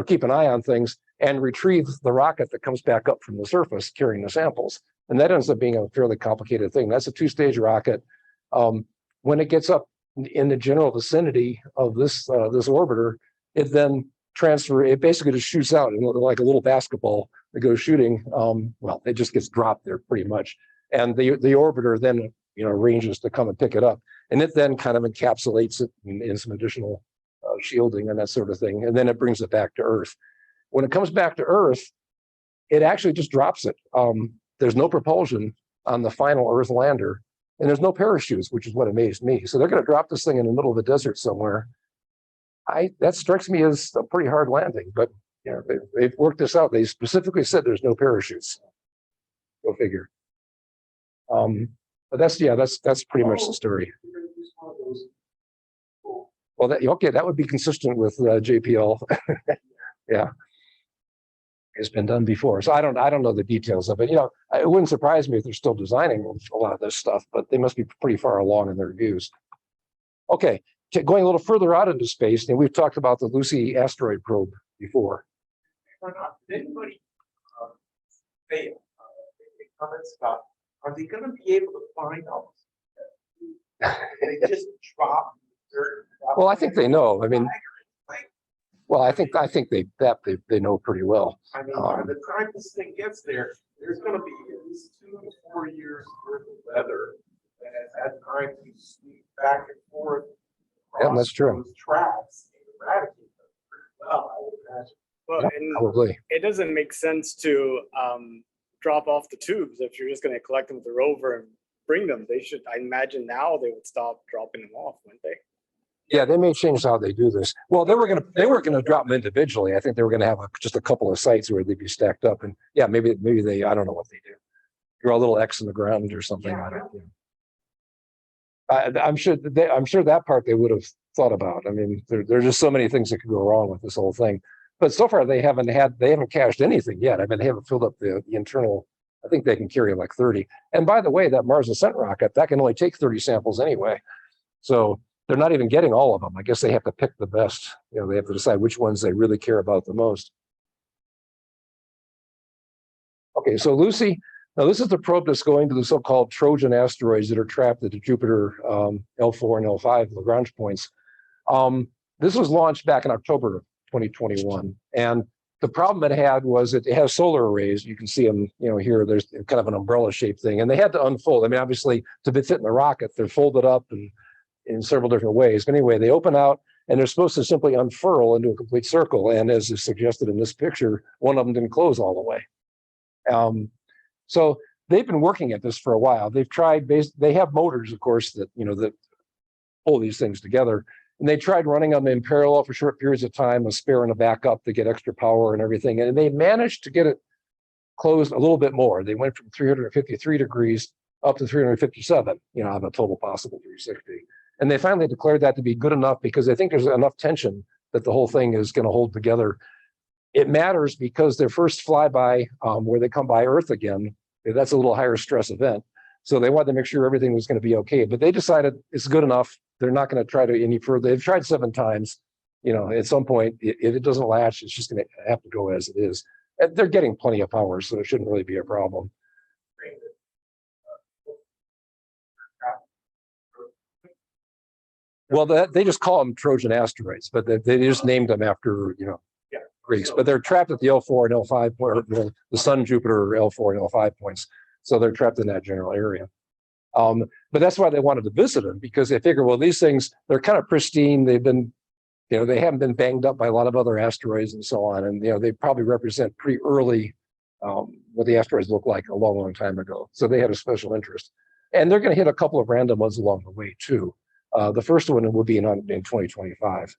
keep an eye on things and retrieve the rocket that comes back up from the surface carrying the samples. And that ends up being a fairly complicated thing. That's a 2-stage rocket. When it gets up in the general vicinity of this orbiter, it then it basically just shoots out like a little basketball that goes shooting. It just gets dropped there pretty much. And the orbiter then arranges to come and pick it up. And it then kind of encapsulates it in some additional shielding and that sort of thing. And then it brings it back to Earth. When it comes back to Earth, it actually just drops it. There's no propulsion on the final Earth lander, and there's no parachutes, which is what amazed me. So they're going to drop this thing in the middle of the desert somewhere. That strikes me as a pretty hard landing, but they've worked this out. They specifically said there's no parachutes. Go figure. But that's pretty much the story. Well, that would be consistent with JPL. Yeah, it's been done before, so I don't know the details of it. It wouldn't surprise me if they're still designing a lot of this stuff, but they must be pretty far along in their reviews. Okay, going a little further out into space, and we've talked about the Lucy asteroid probe before. Did anybody say comments about, are they going to be able to find all this? They just drop dirt. Well, I think they know. I mean, well, I think they know pretty well. I mean, by the time this thing gets there, there's going to be at least 2 to 4 years worth of weather that has had time to sweep back and forth. Yeah, that's true. Those tracks and eradicate them pretty well, I would imagine. Well, Yeah, and probably. it doesn't make sense to drop off the tubes if you're just going to collect them with the rover and bring them. I imagine now they would stop dropping them off, wouldn't they? Yeah, they may change how they do this. Well, they weren't gonna drop them individually. I think they were gonna have just a couple of sites where they'd be stacked up, and yeah, maybe they, I don't know what they do. draw a little X in the ground or something on it. I'm sure that part they would have thought about. I mean, there's just so many things that could go wrong with this whole thing. But so far they haven't cached anything yet. I mean, they haven't filled up the internal. I think they can carry like 30. And by the way, that Mars Ascent rocket, that can only take 30 samples anyway. So they're not even getting all of them. I guess they have to pick the best. You know, they have to decide which ones they really care about the most. Okay, so Lucy, now this is the probe that's going to the so-called Trojan asteroids that are trapped at the Jupiter L4 and L5 Lagrange points. This was launched back in October 2021. And the problem it had was it has solar arrays. You can see them, you know, here, there's kind of an umbrella shaped thing. And they had to unfold. I mean, obviously, to fit in the rocket, they're folded up and in several different ways. But anyway, they open out and they're supposed to simply unfurl into a complete circle. And as is suggested in this picture, one of them didn't close all the way. So they've been working at this for a while. They've tried, they have motors, of course, that, you know, that pull these things together. And they tried running them in parallel for short periods of time, a spare and a backup to get extra power and everything. And they managed to get it closed a little bit more. They went from 353 degrees up to 357, you know, out of a total possible 360. And they finally declared that to be good enough because they think there's enough tension that the whole thing is going to hold together. It matters because their first flyby, where they come by Earth again, that's a little higher stress event. So they wanted to make sure everything was going to be okay. But they decided it's good enough. They're not going to try to any further. They've tried 7 times. You know, at some point, if it doesn't latch, it's just going to have to go as it is. And they're getting plenty of power, so it shouldn't really be a problem. Well, they just call them Trojan asteroids, but they just named them after, you know, Greeks. But they're trapped at the L4 and L5 point, the Sun, Jupiter, L4 and L5 points. So they're trapped in that general area. But that's why they wanted to visit them, because they figure, well, these things, they're kind of pristine. They've been, you know, they haven't been banged up by a lot of other asteroids and so on. And, you know, they probably represent pretty early what the asteroids looked like a long, long time ago. So they had a special interest. And they're going to hit a couple of random ones along the way, too. The first one will be in 2025.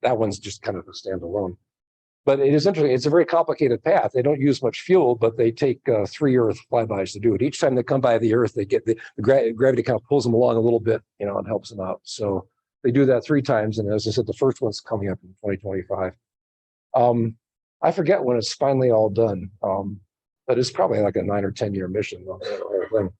That one's just kind of a standalone. But it is interesting. It's a very complicated path. They don't use much fuel, but they take 3 Earth flybys to do it. Each time they come by the Earth, they get the gravity kind of pulls them along a little bit, you know, and helps them out. So they do that 3 times. And as I said, the first one's coming up in 2025. I forget when it's finally all done, but it's probably like a 9 or 10 year mission. The whole thing.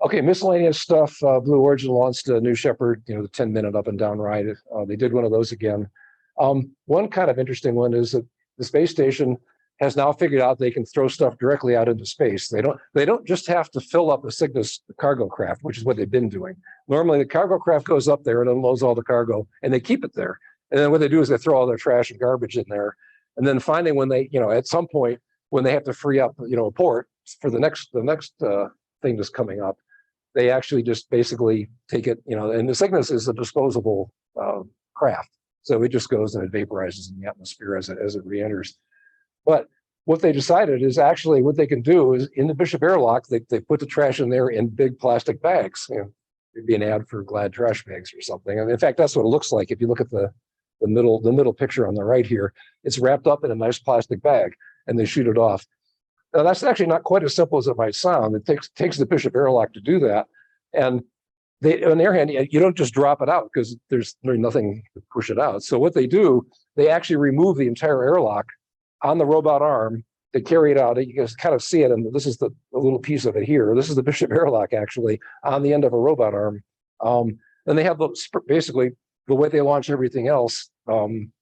Okay, miscellaneous stuff. Blue Origin launched a New Shepard, you know, the 10-minute up and down ride. They did one of those again. One kind of interesting one is that the space station has now figured out they can throw stuff directly out into space. They don't just have to fill up a Cygnus cargo craft, which is what they've been doing. Normally the cargo craft goes up there and unloads all the cargo and they keep it there. And then what they do is they throw all their trash and garbage in there. And then finally, when they, you know, at some point when they have to free up, you know, a port for the next thing that's coming up, they actually just basically take it, you know, and the Cygnus is a disposable craft. So it just goes and it vaporizes in the atmosphere as it re-enters. But what they decided is actually what they can do is in the Bishop airlock, they put the trash in there in big plastic bags. You know, it'd be an ad for Glad trash bags or something. And in fact, that's what it looks like. If you look at the middle picture on the right here, it's wrapped up in a nice plastic bag and they shoot it off. Now that's actually not quite as simple as it might sound. It takes the Bishop airlock to do that. And they, on their hand, you don't just drop it out because there's nothing to push it out. So what they do, they actually remove the entire airlock on the robot arm. They carry it out. You can kind of see it, and this is the little piece of it here. This is the Bishop airlock actually on the end of a robot arm. And they have basically the way they launch everything else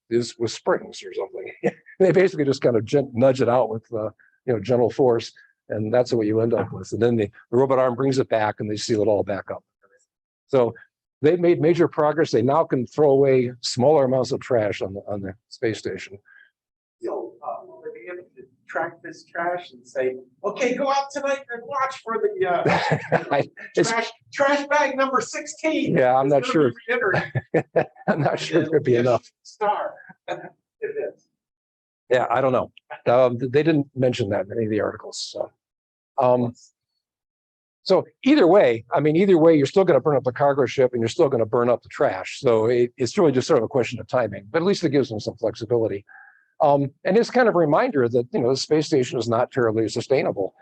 is with springs or something. They basically just kind of nudge it out with gentle force, and that's what you end up with. And then the robot arm brings it back, and they seal it all back up. So they've made major progress. They now can throw away smaller amounts of trash on the space station. So we'll be able to track this trash and say, okay, go out tonight and watch for the trash bag number 16. Yeah, I'm not sure. I'm not sure there'd be enough. Star. It is. Yeah, I don't know. They didn't mention that in any of the articles. So either way, you're still going to burn up the cargo ship and you're still going to burn up the trash. So it's really just sort of a question of timing, but at least it gives them some flexibility. And it's kind of a reminder that, the space station is not terribly sustainable.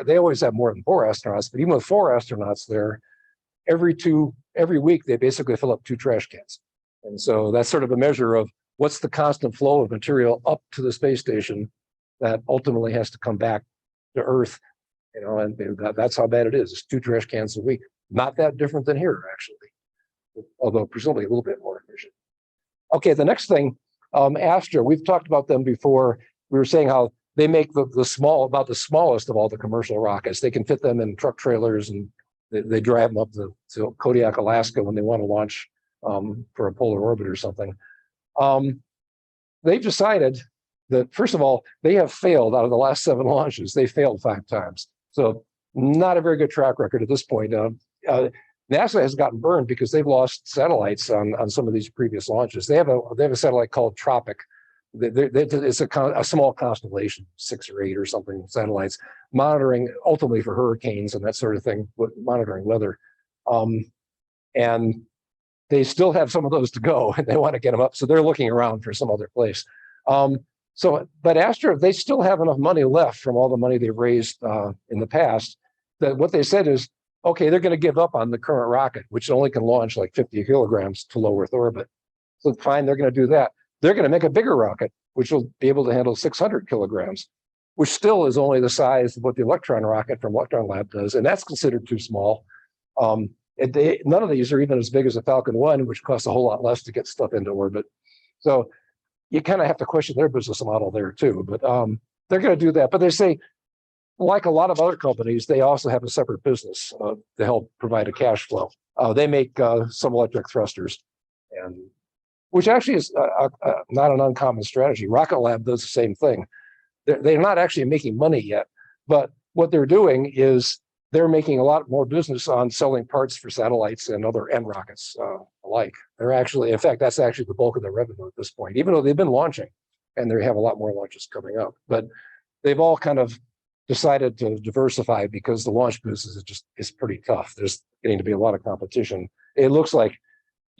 They always have more than 4 astronauts, but even with 4 astronauts there, every week, they basically fill up 2 trash cans. And so that's sort of a measure of what's the constant flow of material up to the space station that ultimately has to come back to Earth, and that's how bad it is. It's 2 trash cans a week. Not that different than here, actually, although presumably a little bit more efficient. Okay, the next thing, Astra, we've talked about them before. We were saying how they make about the smallest of all the commercial rockets. They can fit them in truck trailers, and they drive them up to Kodiak, Alaska when they want to launch for a polar orbit or something. They've decided that, first of all, they have failed out of the last 7 launches. They failed 5 times. So not a very good track record at this point. NASA has gotten burned because they've lost satellites on some of these previous launches. They have a satellite called Tropic. It's a small constellation, 6 or 8 or something satellites, monitoring ultimately for hurricanes and that sort of thing, monitoring weather. And they still have some of those to go, and they want to get them up. So they're looking around for some other place. But Astra, they still have enough money left from all the money they've raised in the past, that what they said is, okay, they're going to give up on the current rocket, which only can launch like 50 kilograms to low Earth orbit. So fine, they're going to do that. They're going to make a bigger rocket, which will be able to handle 600 kilograms, which still is only the size of what the Electron rocket from Electron Lab does, and that's considered too small. None of these are even as big as a Falcon 1, which costs a whole lot less to get stuff into orbit. So you kind of have to question their business model there too. But they're going to do that. But they say, like a lot of other companies, they also have a separate business to help provide a cash flow. They make some electric thrusters, and which actually is not an uncommon strategy. Rocket Lab does the same thing. They're not actually making money yet, but what they're doing is they're making a lot more business on selling parts for satellites and other end rockets alike. They're actually, in fact, that's actually the bulk of their revenue at this point, even though they've been launching and they have a lot more launches coming up. But they've all kind of decided to diversify because the launch business is pretty tough. There's getting to be a lot of competition. It looks like,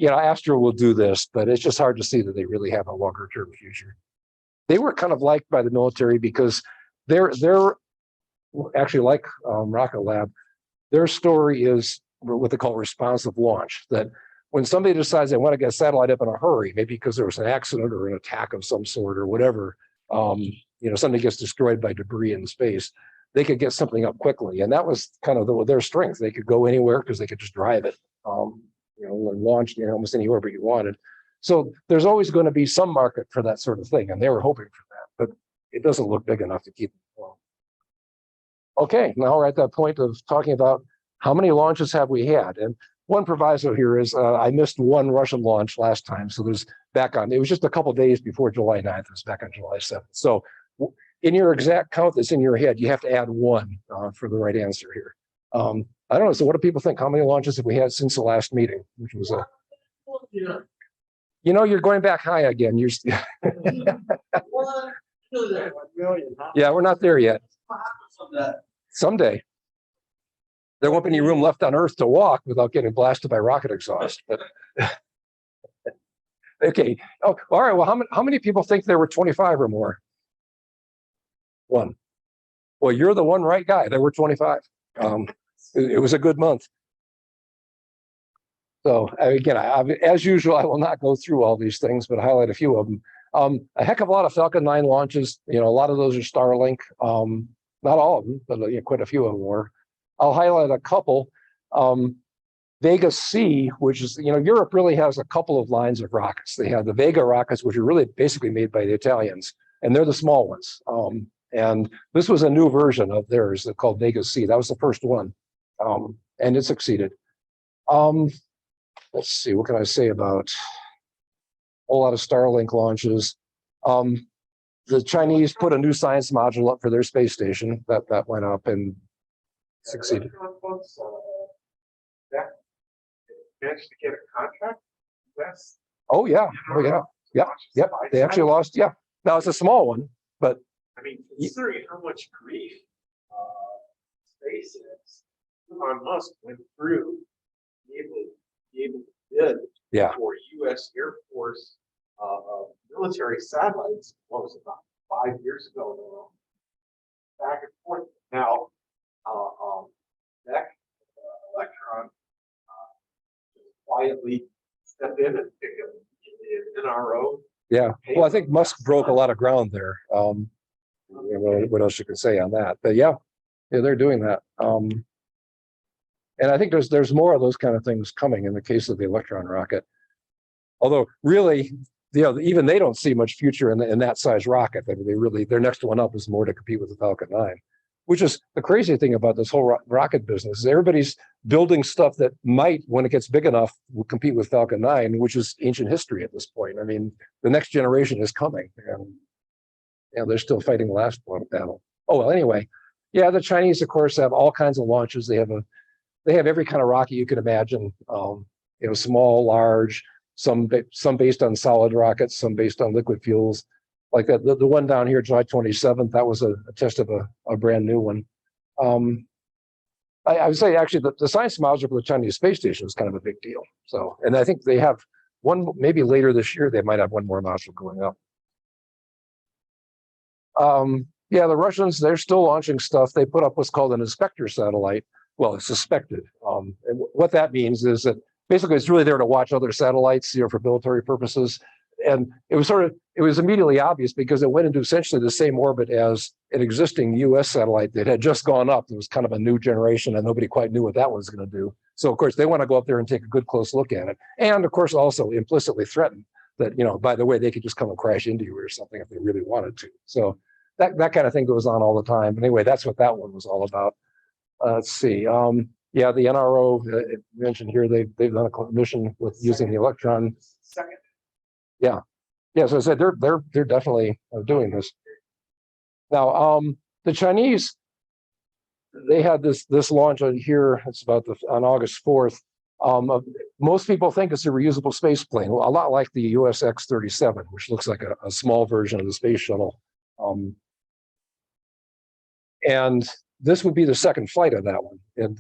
Astra will do this, but it's just hard to see that they really have a longer term future. They were kind of liked by the military because they're actually like Rocket Lab. Their story is what they call responsive launch, that when somebody decides they want to get a satellite up in a hurry, maybe because there was an accident or an attack of some sort or whatever, something gets destroyed by debris in space, they could get something up quickly. And that was kind of their strength. They could go anywhere because they could just drive it, and launch almost any orbit you wanted. So there's always going to be some market for that sort of thing. And they were hoping for that, but it doesn't look big enough to keep them along. Okay, now we're at that point of talking about how many launches have we had. And one proviso here is I missed 1 Russian launch last time. So it was just a couple of days before July 9th. It was back on July 7th. So in your exact count that's in your head, you have to add 1 for the right answer here. I don't know. So what do people think? How many launches have we had since the last meeting? Which was you're going back high again. You're yeah, we're not there yet. Someday. There won't be any room left on Earth to walk without getting blasted by rocket exhaust. But okay. Oh, all right. Well, how many people think there were 25 or more? 1. Well, you're the one right guy. There were 25. It was a good month. So again, as usual, I will not go through all these things, but highlight a few of them. A heck of a lot of Falcon 9 launches. A lot of those are Starlink. Not all of them, but quite a few of them were. I'll highlight a couple. Vega C, which is, Europe really has a couple of lines of rockets. They have the Vega rockets, which are really basically made by the Italians, and they're the small ones. And this was a new version of theirs called Vega C. That was the first one, and it succeeded. Let's see, what can I say about a whole lot of Starlink launches? The Chinese put a new science module up for their space station that went up and succeeded. Managed to get a contract? Yes. Oh yeah, yep. They actually lost. Yeah, now it's a small one, but I mean, considering how much grief space is, Elon Musk went through be able to bid for U.S. Air Force military satellites, what was it, about 5 years ago, they were back and forth. Now, that Electron just quietly step in and pick up the NRO. Yeah, well, I think Musk broke a lot of ground there. What else you can say on that? But yeah, they're doing that. And I think there's more of those kind of things coming in the case of the Electron rocket. Although really, even they don't see much future in that size rocket. Their next one up is more to compete with the Falcon 9, which is the crazy thing about this whole rocket business. Is everybody's building stuff that might, when it gets big enough, will compete with Falcon 9, which is ancient history at this point. I mean, the next generation is coming, and they're still fighting the last battle. Oh well, anyway, yeah, the Chinese, of course, have all kinds of launches. They have every kind of rocket you could imagine. Small, large, some based on solid rockets, some based on liquid fuels. Like that, the one down here, July 27th, that was a test of a brand new one. I would say actually the science module for the Chinese space station is kind of a big deal. So, and I think they have one, maybe later this year, they might have one more module going up. Yeah, the Russians, they're still launching stuff. They put up what's called an inspector satellite. Well, it's suspected. And what that means is that basically it's really there to watch other satellites, for military purposes. And it was immediately obvious because it went into essentially the same orbit as an existing US satellite that had just gone up. It was kind of a new generation and nobody quite knew what that was going to do. So of course they want to go up there and take a good close look at it. And of course also implicitly threaten that, by the way, they could just come and crash into you or something if they really wanted to. So that kind of thing goes on all the time. Anyway, that's what that one was all about. Let's see. Yeah, the NRO mentioned here, they've done a mission with using the Electron. Yeah. Yeah, so I said they're definitely doing this. Now, the Chinese, they had this launch on here. It's about on August 4th. Most people think it's a reusable space plane, a lot like the US X-37, which looks like a small version of the space shuttle. And this would be the second flight of that one. And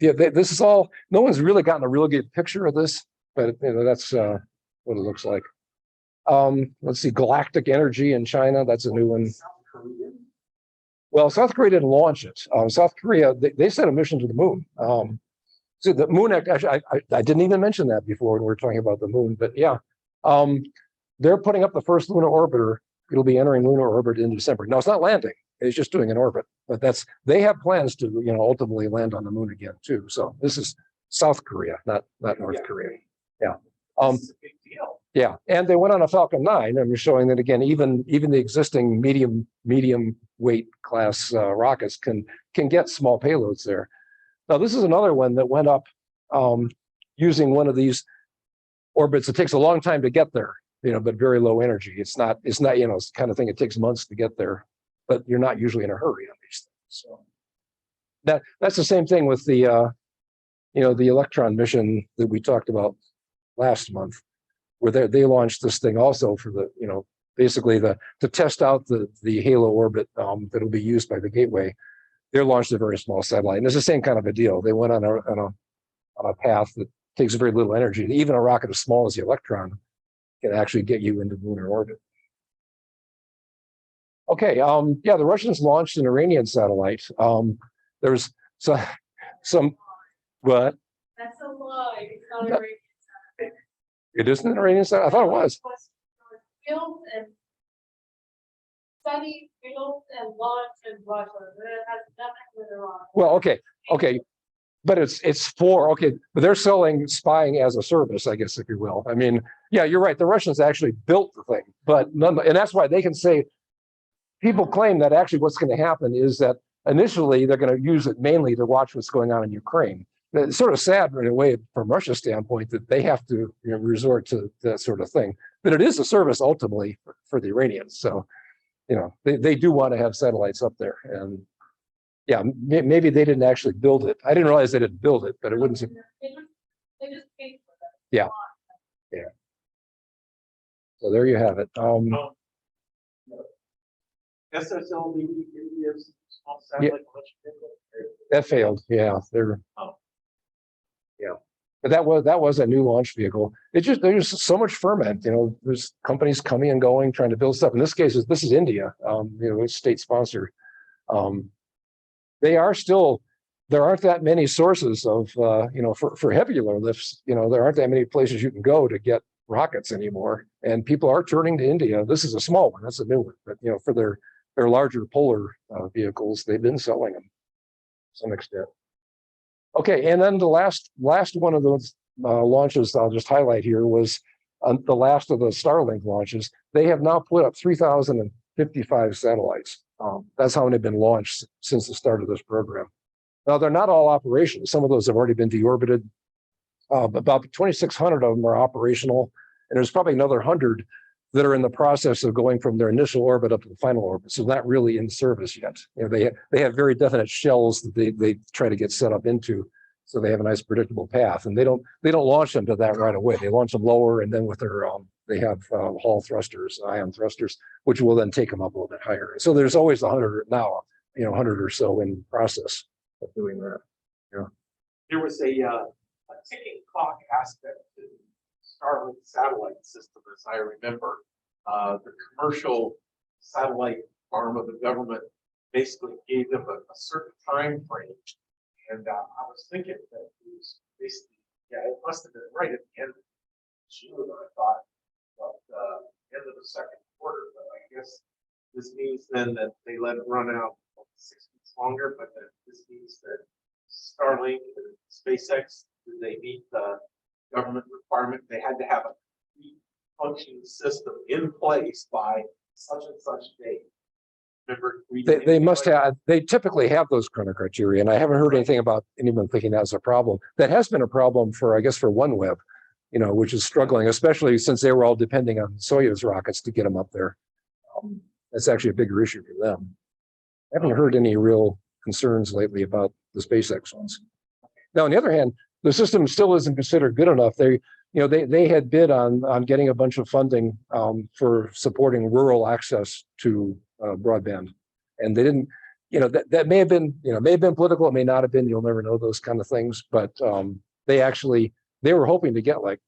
this is all, no one's really gotten a real good picture of this, but that's what it looks like. Let's see, Galactic Energy in China, that's a new one. Well, South Korea didn't launch it. South Korea, they sent a mission to the moon. So the moon, actually, I didn't even mention that before when we were talking about the moon, but yeah. They're putting up the first lunar orbiter. It'll be entering lunar orbit in December. Now, it's not landing. It's just doing an orbit, but they have plans to, ultimately land on the moon again too. So this is South Korea, not North Korea. Yeah. This is a big deal. Yeah, and they went on a Falcon 9, and we're showing that again, even the existing medium weight class rockets can get small payloads there. Now, this is another one that went up using one of these orbits. It takes a long time to get there, but very low energy. It's not, it's the kind of thing it takes months to get there, but you're not usually in a hurry on these things. So that's the same thing with the the Electron mission that we talked about last month, where they launched this thing also for the, basically to test out the halo orbit that'll be used by the gateway. They launched a very small satellite, and it's the same kind of a deal. They went on a path that takes very little energy. Even a rocket as small as the Electron can actually get you into lunar orbit. Okay, yeah, the Russians launched an Iranian satellite. There's some what? That's a lie. It's not Iranian. It isn't an Iranian satellite? I thought it was. Built and studied, built and launched in Russia. It has nothing with Iran. Well, okay. But it's but they're selling spying as a service, I guess, if you will. I mean, yeah, you're right. The Russians actually built the thing, and that's why they can say, people claim that actually what's going to happen is that initially they're going to use it mainly to watch what's going on in Ukraine. It's sort of sad in a way from Russia's standpoint that they have to resort to that sort of thing. But it is a service ultimately for the Iranians. So, they do want to have satellites up there. And yeah, maybe they didn't actually build it. I didn't realize they didn't build it, but it wouldn't seem. They just paid for that. Yeah. Yeah. So there you have it. SSL India's small satellite launch vehicle. That failed. Yeah. But that was a new launch vehicle. There's just so much ferment. There's companies coming and going trying to build stuff. In this case, this is India. It's state sponsored. There aren't that many sources of for heavier lifts. There aren't that many places you can go to get rockets anymore, and people are turning to India. This is a small one. That's a new one. But for their larger polar vehicles, they've been selling them to some extent. Okay, and then the last one of those launches I'll just highlight here was the last of the Starlink launches. They have now put up 3,055 satellites. That's how many have been launched since the start of this program. Now, they're not all operational. Some of those have already been deorbited. About 2,600 of them are operational, and there's probably another 100 that are in the process of going from their initial orbit up to the final orbit. So not really in service yet. They have very definite shells that they try to get set up into, so they have a nice predictable path. And they don't launch them to that right away. They launch them lower, and then with their they have Hall thrusters, ion thrusters, which will then take them up a little bit higher. So there's always 100 now, 100 or so in process of doing that. Yeah. There was a ticking clock aspect to Starlink satellite system, as I remember. The commercial satellite arm of the government basically gave them a certain time frame. And I was thinking that it was basically, it must have been right at the end of June, I thought, but end of the second quarter. But I guess this means then that they let it run out 6 weeks longer, but that this means that Starlink and SpaceX, did they meet the government requirement? They had to have a functioning system in place by such and such date. Remember, they must have. They typically have those kind of criteria, and I haven't heard anything about anyone thinking that's a problem. That has been a problem for, I guess, for OneWeb, which is struggling, especially since they were all depending on Soyuz rockets to get them up there. That's actually a bigger issue for them. I haven't heard any real concerns lately about the SpaceX ones. Now, on the other hand, the system still isn't considered good enough. They had bid on getting a bunch of funding for supporting rural access to broadband, and they didn't. That may have been political. It may not have been. You'll never know those kind of things. But they were hoping to get like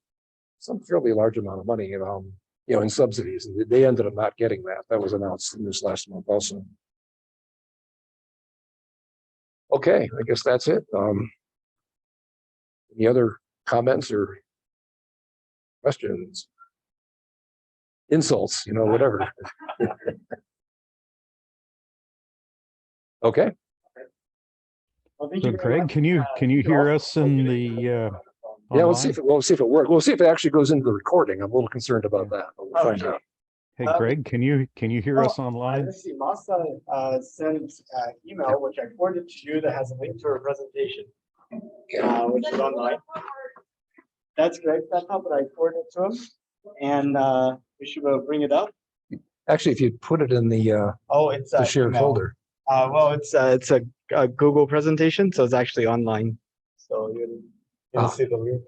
some fairly large amount of money, in subsidies. And they ended up not getting that. That was announced in this last month also. Okay, I guess that's it. Any other comments or questions? Insults, whatever. Okay. Well, thank So you very Greg, much. can you hear us in the Yeah, we'll see if it works. We'll see if it actually goes into the recording. I'm a little concerned about that, but we'll find out. Hey Greg, can you hear us online? Let's see, Masten sent email, which I forwarded to you, that has a link to her presentation, which is online. That's great. That's how I forwarded it to him, and we should bring it up. Actually, if you put it in the It's the shared email. folder. Well, it's a Google presentation, so it's actually online. So you'll see the link.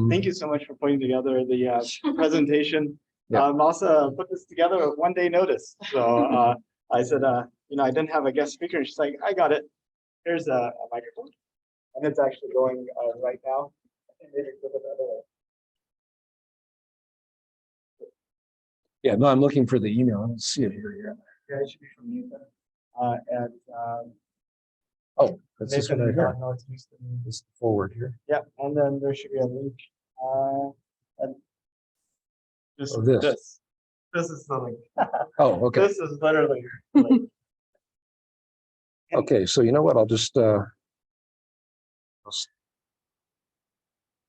Thank you so much for putting together the presentation. Yeah. Masa put this together with 1 day notice. So I said, I didn't have a guest speaker. And she's like, I got it. Here's a microphone. And it's actually going right now. Maybe flip it the other way. Yeah, no, I'm looking for the email. I don't see it here yet. Yeah, it should be from Nathan. That's this one right here. This forward here. Yeah, and then there should be a link. And just this. This is the link. Oh, okay. This is literally. Link. Okay, so you know what? I'll just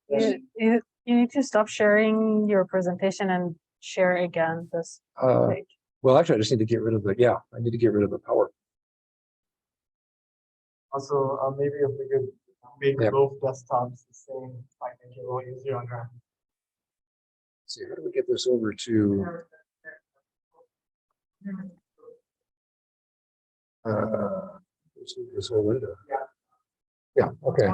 You need to stop sharing your presentation and share again this page. well, actually, I just need to get rid of I need to get rid of the power. Also, maybe if we could make Yeah. both desktops the same, might make it a little easier on her. Let's see, how do we get this over to? Let's move this over to. Yeah. Okay.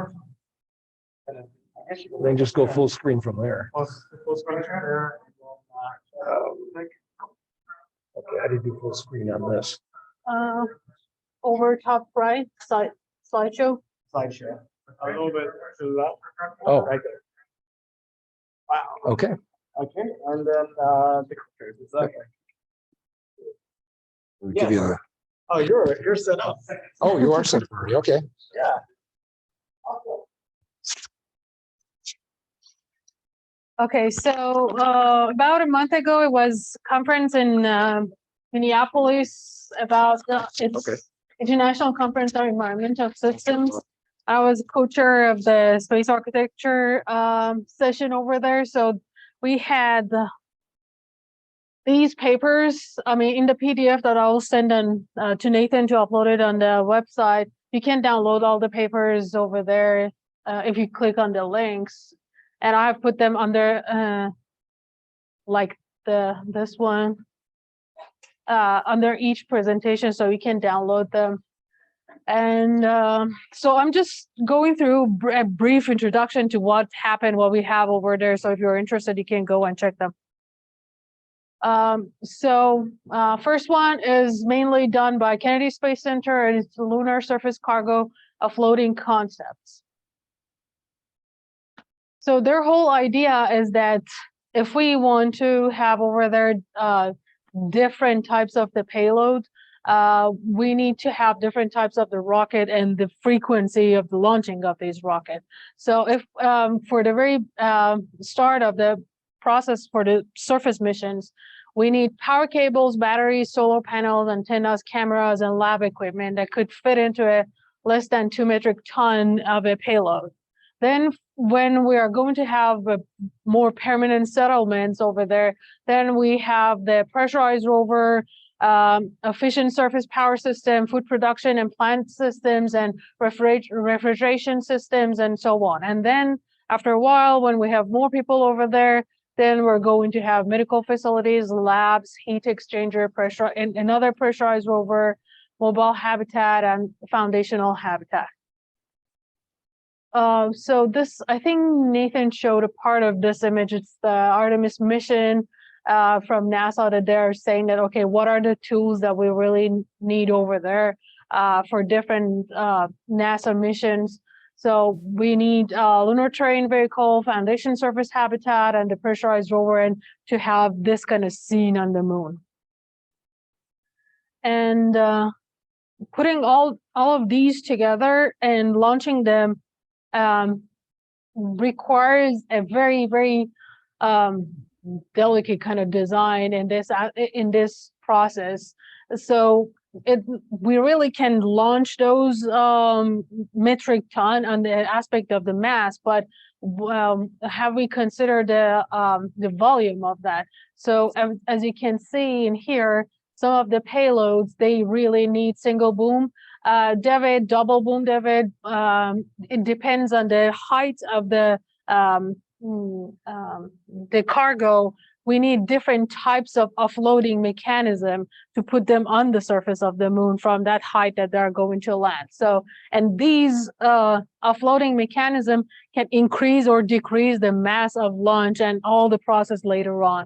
And then I guess you can Then just go full screen from there. full screen share, and then, Okay, how do you do full screen on this? Over top right, slideshow. slide share. a little bit to the left. Oh. Right there. Wow. Okay. Okay, and then the contractors. Is that We'll give you the, Oh, you're set up. oh, you are set up already. Okay. Yeah. Okay, so about a month ago, it was conference in Minneapolis about Okay. it's International Conference on Environmental Systems. I was co-chair of the space architecture session over there. So we had these papers, I mean, in the PDF that I'll send on to Nathan to upload it on the website. You can download all the papers over there if you click on the links. And I have put them under like this one under each presentation, so you can download them. And so I'm just going through a brief introduction to what happened, what we have over there. So if you're interested, you can go and check them. First one is mainly done by Kennedy Space Center, and it's the Lunar Surface Cargo Offloading Concepts. So their whole idea is that if we want to have over there different types of the payload, we need to have different types of the rocket and the frequency of the launching of these rockets. So if for the very start of the process for the surface missions, we need power cables, batteries, solar panels, antennas, cameras, and lab equipment that could fit into a less than 2 metric ton of a payload. Then when we are going to have more permanent settlements over there, then we have the pressurized rover, efficient surface power system, food production and plant systems, and refrigeration systems, and so on. And then after a while, when we have more people over there, then we're going to have medical facilities, labs, heat exchanger, pressure, and another pressurized rover, mobile habitat, and foundational habitat. So this, I think Nathan showed a part of this image. It's the Artemis Mission from NASA that they're saying that, okay, what are the tools that we really need over there for different NASA missions? So we need lunar terrain vehicle, foundation surface habitat, and the pressurized rover, and to have this kind of scene on the moon. And putting all of these together and launching them requires a very, very delicate kind of design in this process. So we really can launch those metric ton on the aspect of the mass, but have we considered the volume of that? So as you can see in here, some of the payloads, they really need single boom David, double boom David. It depends on the height of the cargo. We need different types of offloading mechanism to put them on the surface of the moon from that height that they're going to land. So, and these offloading mechanism can increase or decrease the mass of launch and all the process later on.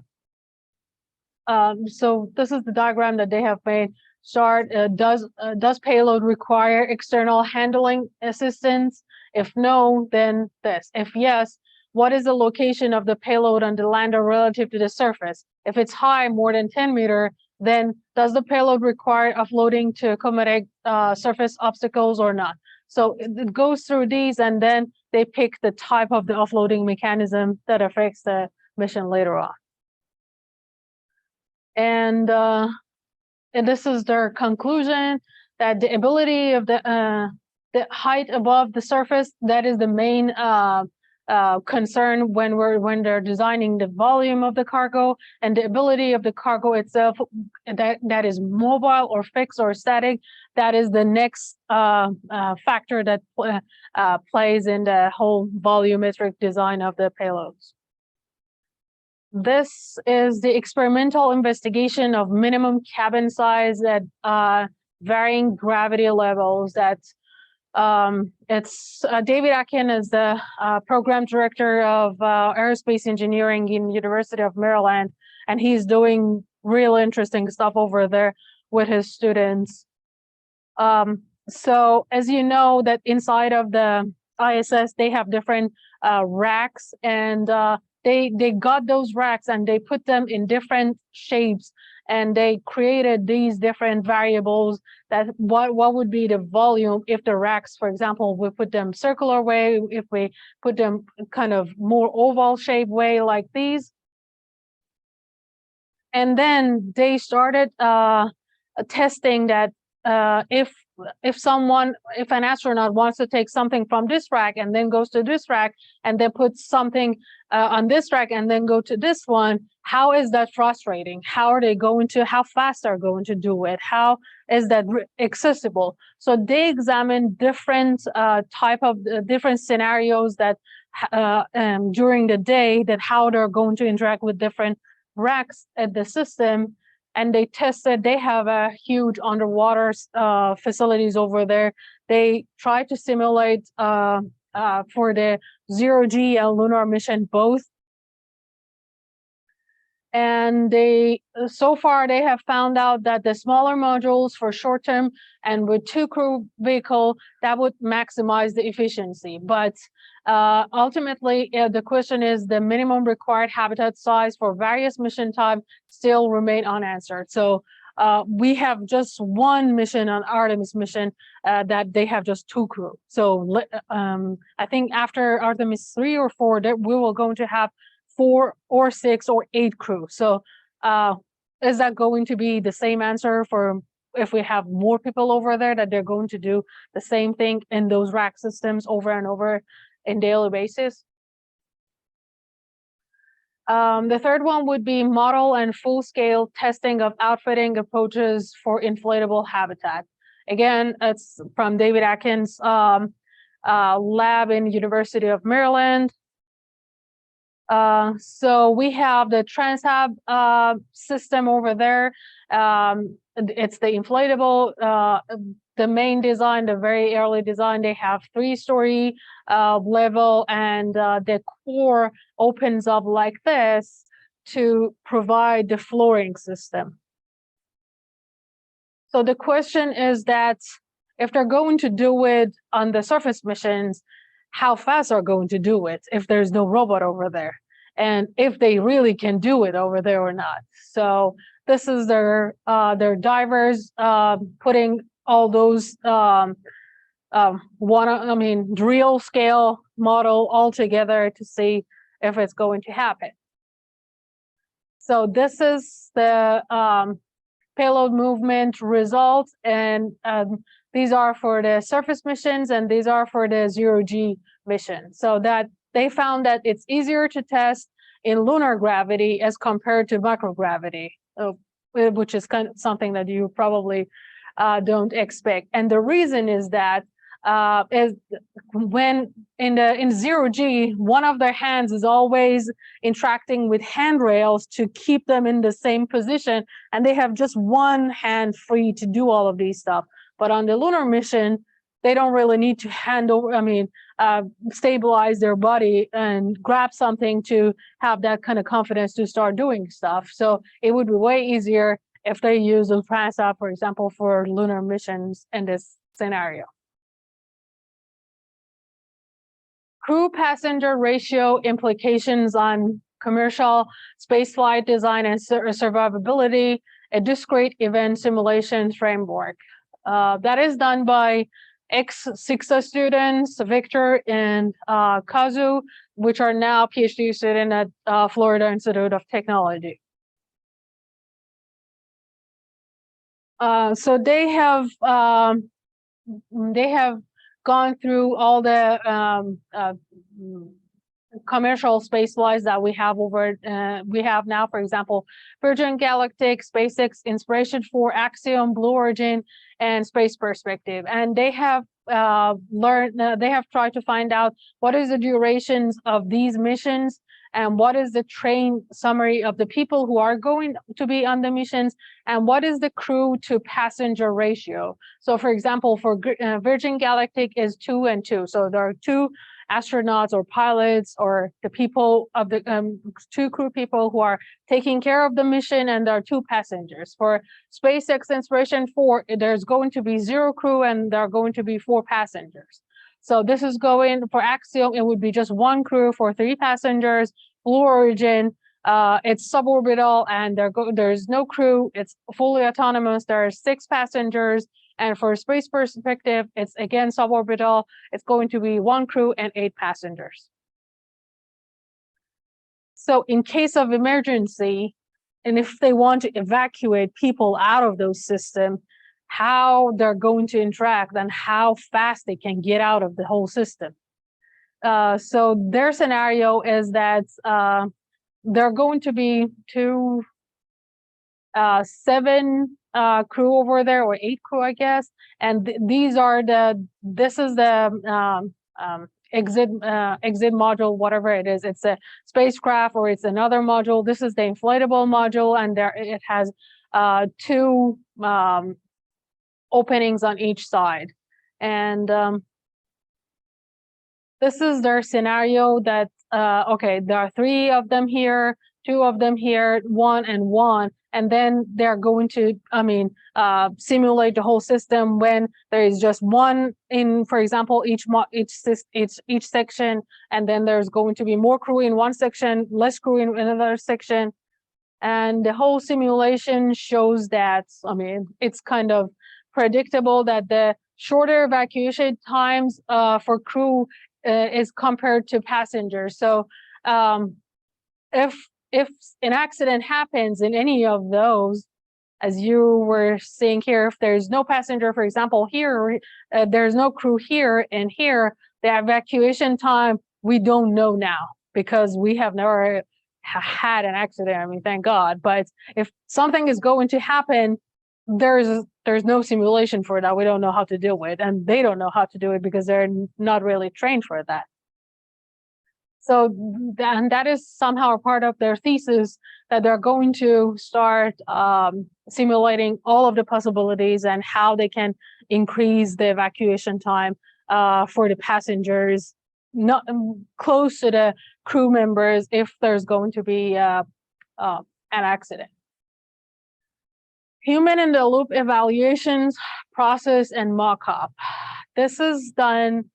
So this is the diagram that they have made. Start, does payload require external handling assistance? If no, then this. If yes, what is the location of the payload on the lander relative to the surface? If it's high, more than 10 meters, then does the payload require offloading to accommodate surface obstacles or not? So it goes through these, and then they pick the type of the offloading mechanism that affects the mission later on. And this is their conclusion, that the ability of the height above the surface, that is the main concern when they're designing the volume of the cargo, and the ability of the cargo itself, that is mobile or fixed or static, that is the next factor that plays in the whole volumetric design of the payloads. This is the experimental investigation of minimum cabin size at varying gravity levels. That it's David Akin is the program director of aerospace engineering in University of Maryland, and he's doing real interesting stuff over there with his students. So as you know, that inside of the ISS, they have different racks, and they got those racks and they put them in different shapes, and they created these different variables that what would be the volume if the racks, for example, we put them circular way, if we put them kind of more oval shape way like these. And then they started testing that if an astronaut wants to take something from this rack and then goes to this rack and then puts something on this rack and then go to this one, how is that frustrating? How fast are going to do it? How is that accessible? So they examined different different scenarios that during the day, that how they're going to interact with different racks at the system. And they tested, they have a huge underwater facilities over there. They tried to simulate for the 0G and Lunar mission both. And so far they have found out that the smaller modules for short term and with 2 crew vehicle, that would maximize the efficiency. But ultimately, the question is the minimum required habitat size for various mission type still remain unanswered. So we have just one mission on Artemis mission that they have just 2 crew. So I think after Artemis 3 or 4, that we will going to have 4 or 6 or 8 crew. So is that going to be the same answer for if we have more people over there, that they're going to do the same thing in those rack systems over and over in daily basis? The third one would be model and full-scale testing of outfitting approaches for inflatable habitat. Again, it's from David Atkins' lab in University of Maryland. So we have the Transhab system over there. It's the inflatable, the main design, the very early design. They have 3-story level, and the core opens up like this to provide the flooring system. So the question is that if they're going to do it on the surface missions, how fast are going to do it if there's no robot over there, and if they really can do it over there or not. So this is their divers putting all those real scale model all together to see if it's going to happen. So this is the payload movement results, and these are for the surface missions and these are for the 0G mission. So that they found that it's easier to test in lunar gravity as compared to microgravity, which is kind of something that you probably don't expect. And the reason is that is when in 0G, one of their hands is always interacting with handrails to keep them in the same position, and they have just one hand free to do all of these stuff. But on the lunar mission, they don't really need to stabilize their body and grab something to have that kind of confidence to start doing stuff. So it would be way easier if they use Transhab, for example, for lunar missions in this scenario. Crew-passenger ratio implications on commercial spaceflight design and survivability, a discrete event simulation framework. That is done by ex-SIGSA students, Victor and Kazu, which are now PhD students at Florida Institute of Technology. So they have gone through all the commercial space flights that we have we have now, for example, Virgin Galactic, SpaceX, Inspiration 4, Axiom, Blue Origin, and Space Perspective. And they have they have tried to find out what is the durations of these missions and what is the train summary of the people who are going to be on the missions, and what is the crew to passenger ratio. So for example, for Virgin Galactic is 2 and 2. So there are 2 astronauts or pilots or the people of the 2 crew people who are taking care of the mission, and there are 2 passengers. For SpaceX Inspiration 4, there's going to be 0 crew and there are going to be 4 passengers. So this is going for Axiom, it would be just one crew for 3 passengers. Blue Origin, it's suborbital and there's no crew. It's fully autonomous. There are 6 passengers. And for Space Perspective, it's again suborbital. It's going to be 1 crew and 8 passengers. So in case of emergency, and if they want to evacuate people out of those systems, how they're going to interact and how fast they can get out of the whole system. So their scenario is that there are going to be 7 crew over there, or 8 crew, I guess. And this is the exit module, whatever it is. It's a spacecraft or it's another module. This is the inflatable module, and it has 2 openings on each side. And this is their scenario that, okay, there are 3 of them here, 2 of them here, 1 and 1. And then they're going to, simulate the whole system when there is just 1 in, for example, each section, and then there's going to be more crew in one section, less crew in another section. And the whole simulation shows that, it's kind of predictable that the shorter evacuation times for crew is compared to passengers. So if an accident happens in any of those, as you were seeing here, if there's no passenger, for example, here, there's no crew here and here, the evacuation time, we don't know now because we have never had an accident. Thank God. But if something is going to happen, there's no simulation for that. We don't know how to deal with it, and they don't know how to do it because they're not really trained for that. So that is somehow a part of their thesis, that they're going to start simulating all of the possibilities and how they can increase the evacuation time for the passengers, not close to the crew members, if there's going to be an accident. Human in the loop evaluations, process, and mock-up. This is done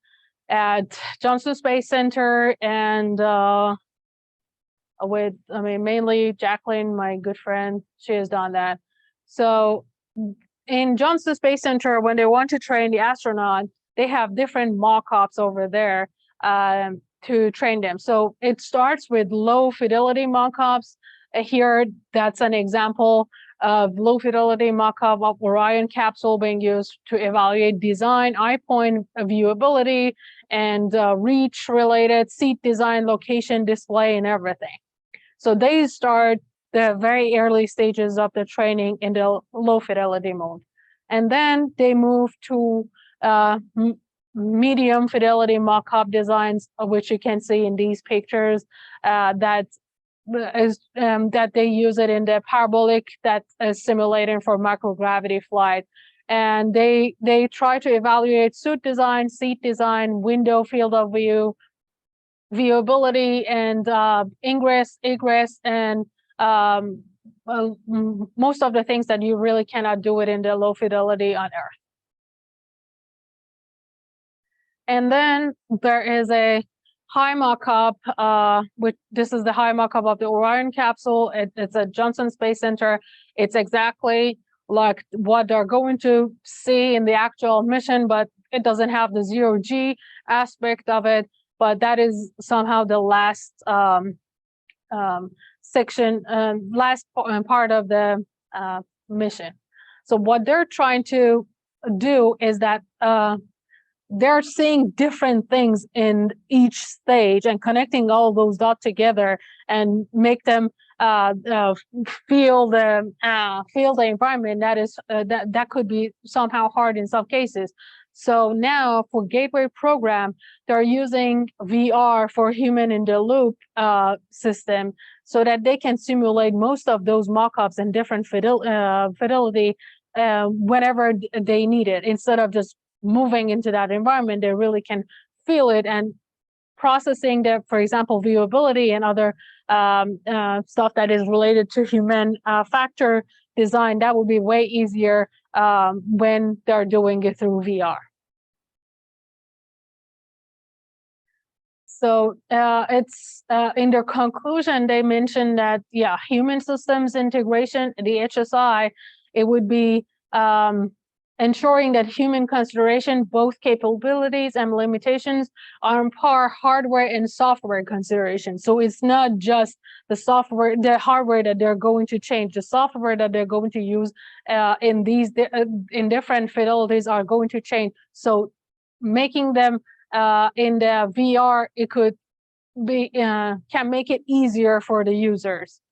at Johnson Space Center and with, mainly Jacqueline, my good friend, she has done that. So in Johnson Space Center, when they want to train the astronaut, they have different mock-ups over there to train them. So it starts with low fidelity mock-ups. Here, that's an example of low fidelity mock-up of Orion capsule being used to evaluate design, eye point viewability, and reach related seat design, location, display, and everything. So they start the very early stages of the training in the low fidelity mode. And then they move to medium fidelity mock-up designs, which you can see in these pictures, that they use it in the parabolic that is simulating for microgravity flight. And they try to evaluate suit design, seat design, window field of view, viewability, and ingress, egress, and most of the things that you really cannot do it in the low fidelity on Earth. And then there is a high mock-up, this is the high mock-up of the Orion capsule. It's at Johnson Space Center. It's exactly like what they're going to see in the actual mission, but it doesn't have the zero-G aspect of it. But that is somehow the last section, last part of the mission. So what they're trying to do is that they're seeing different things in each stage and connecting all those dots together and make them feel the environment. That is that could be somehow hard in some cases. So now for Gateway program, they're using VR for human in the loop system, so that they can simulate most of those mock-ups and different fidelity whenever they need it, instead of just moving into that environment. They really can feel it, and processing the, for example, viewability and other stuff that is related to human factor design. That would be way easier when they're doing it through VR. So it's in their conclusion, they mentioned that, yeah, human systems integration, the HSI, it would be ensuring that human consideration, both capabilities and limitations, are on par hardware and software consideration. So it's not just the software, the hardware that they're going to change, the software that they're going to use in these in different fidelities are going to change. So making them in the VR, it could be can make it easier for the users.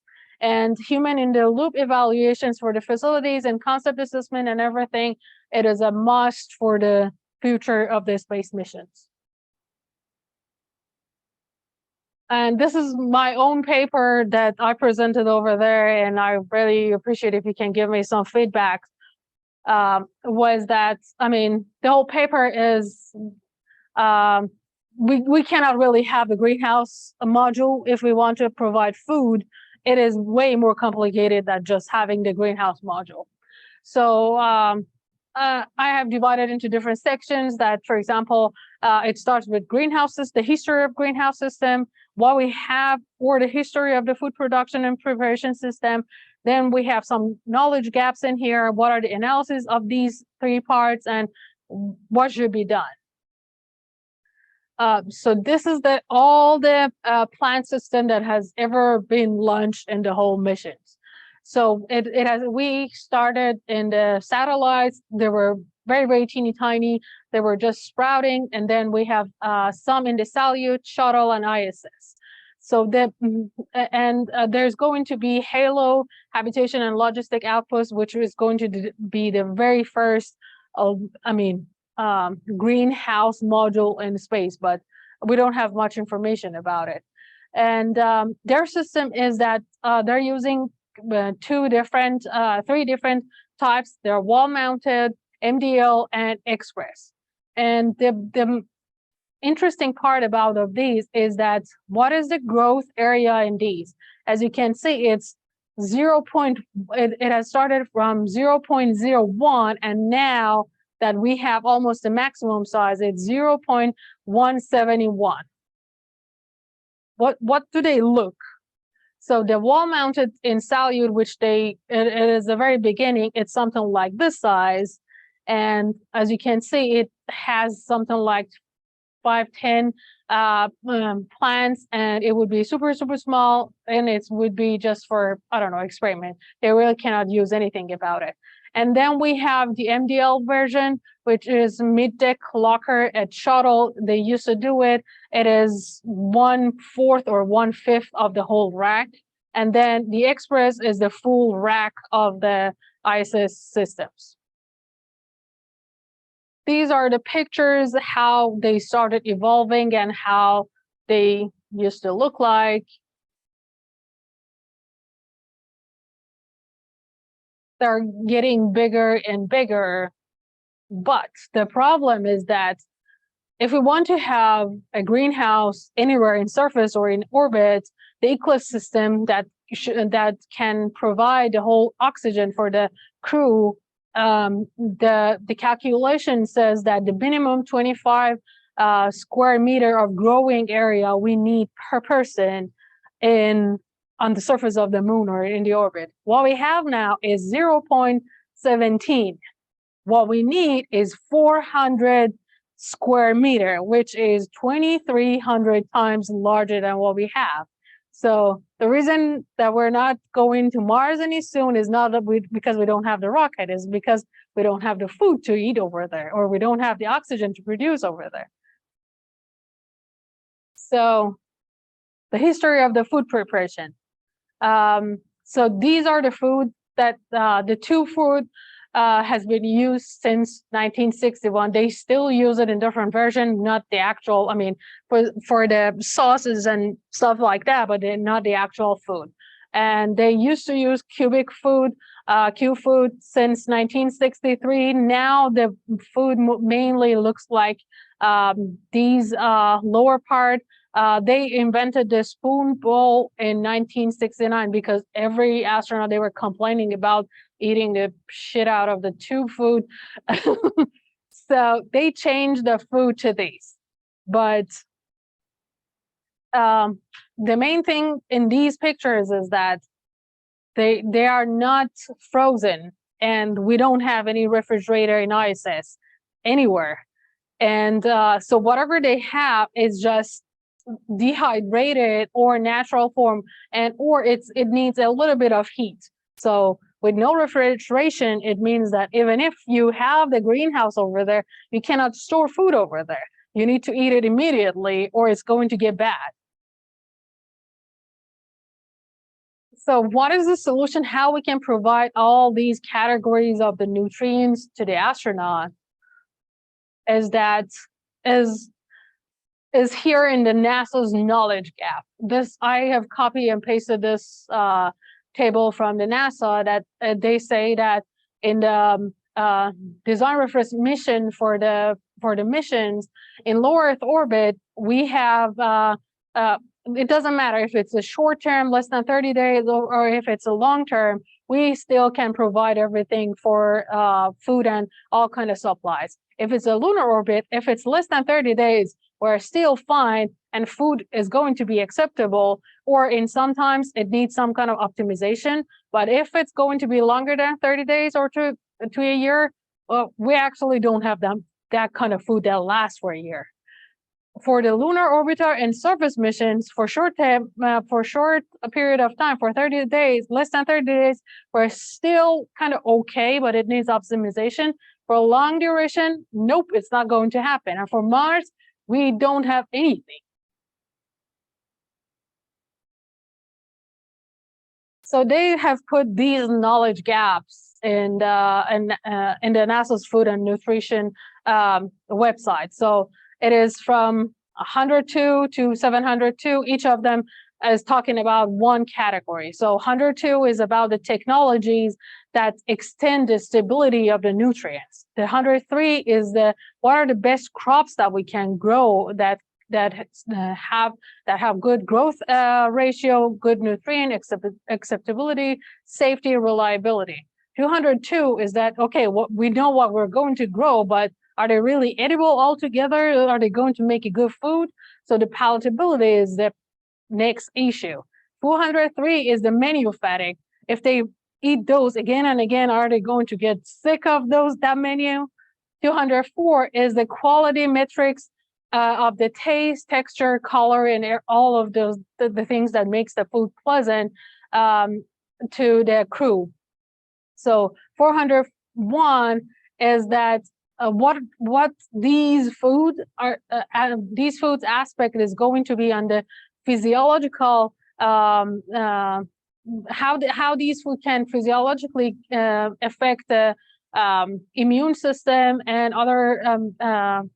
And human in the loop evaluations for the facilities and concept assessment and everything, it is a must for the future of the space missions. And this is my own paper that I presented over there, and I really appreciate if you can give me some feedback. Was that, I mean, the whole paper is, we cannot really have a greenhouse module if we want to provide food. It is way more complicated than just having the greenhouse module. So I have divided into different sections that, for example, it starts with greenhouses, the history of greenhouse system, what we have for the history of the food production and preparation system. Then we have some knowledge gaps in here. What are the analysis of these three parts and what should be done? So this is all the plant system that has ever been launched in the whole missions. So it has, we started in the satellites. They were very, very teeny tiny. They were just sprouting. And then we have some in the Salyut, shuttle, and ISS. So there's going to be HALO, habitation and logistic outpost, which is going to be the very first, greenhouse module in space, but we don't have much information about it. And their system is that they're using three different types. They're wall-mounted, MDL, and Express. And the interesting part about of these is that what is the growth area in these? As you can see, it's it has started from 0.01, and now that we have almost the maximum size, it's 0.171. What do they look? So the wall mounted in Salyut, which it is the very beginning, it's something like this size. And as you can see, it has something like 5-10 plants, and it would be super, super small, and it would be just for, I don't know, experiment. They really cannot use anything about it. And then we have the MDL version, which is mid-deck locker at shuttle. They used to do it. It is 1/4 or 1/5 of the whole rack. And then the Express is the full rack of the ISS systems. These are the pictures, how they started evolving and how they used to look like. They're getting bigger and bigger. But the problem is that if we want to have a greenhouse anywhere in surface or in orbit, the Eclipse system that can provide the whole oxygen for the crew, the calculation says that the minimum 25 square meter of growing area we need per person on the surface of the moon or in the orbit. What we have now is 0.17. What we need is 400 square meter, which is 2,300 times larger than what we have. So the reason that we're not going to Mars any soon is not because we don't have the rocket, is because we don't have the food to eat over there, or we don't have the oxygen to produce over there. So the history of the food preparation. So these are the food that the two food has been used since 1961. They still use it in different versions, not the actual, I mean, for the sauces and stuff like that, but they're not the actual food. And they used to use cubic food, Q food since 1963. Now the food mainly looks like these lower part. They invented the spoon bowl in 1969 because every astronaut, they were complaining about eating the shit out of the tube food. So they changed the food to these. But the main thing in these pictures is that they are not frozen, and we don't have any refrigerator in ISS anywhere. And so whatever they have is just dehydrated or natural form, and or it needs a little bit of heat. So with no refrigeration, it means that even if you have the greenhouse over there, you cannot store food over there. You need to eat it immediately or it's going to get bad. So what is the solution? How we can provide all these categories of the nutrients to the astronaut is here in the NASA's knowledge gap. This, I have copy and pasted this table from the NASA that they say that in the design reference mission for the missions in low Earth orbit, we have it doesn't matter if it's a short term, less than 30 days, or if it's a long term, we still can provide everything for food and all kind of supplies. If it's a lunar orbit, if it's less than 30 days, we're still fine and food is going to be acceptable, or in sometimes it needs some kind of optimization. But if it's going to be longer than 30 days or to a year, we actually don't have that kind of food that lasts for a year. For the lunar orbiter and surface missions, for short period of time, for 30 days, less than 30 days, we're still kind of okay, but it needs optimization. For long duration, nope, it's not going to happen. And for Mars, we don't have anything. So they have put these knowledge gaps in the NASA's Food and Nutrition website. So it is from 102 to 702. Each of them is talking about one category. So 102 is about the technologies that extend the stability of the nutrients. The 103 is what are the best crops that we can grow that have good growth ratio, good nutrient acceptability, safety, reliability. 202 is that, okay, we know what we're going to grow, but are they really edible altogether? Are they going to make a good food? So the palatability is the next issue. 203 is the manufacturing. If they eat those again and again, are they going to get sick of that menu? 204 is the quality metrics of the taste, texture, color, and all of those the things that makes the food pleasant to the crew. So 401 is that what these foods are, these foods aspect is going to be on the physiological, how these food can physiologically affect the immune system and other,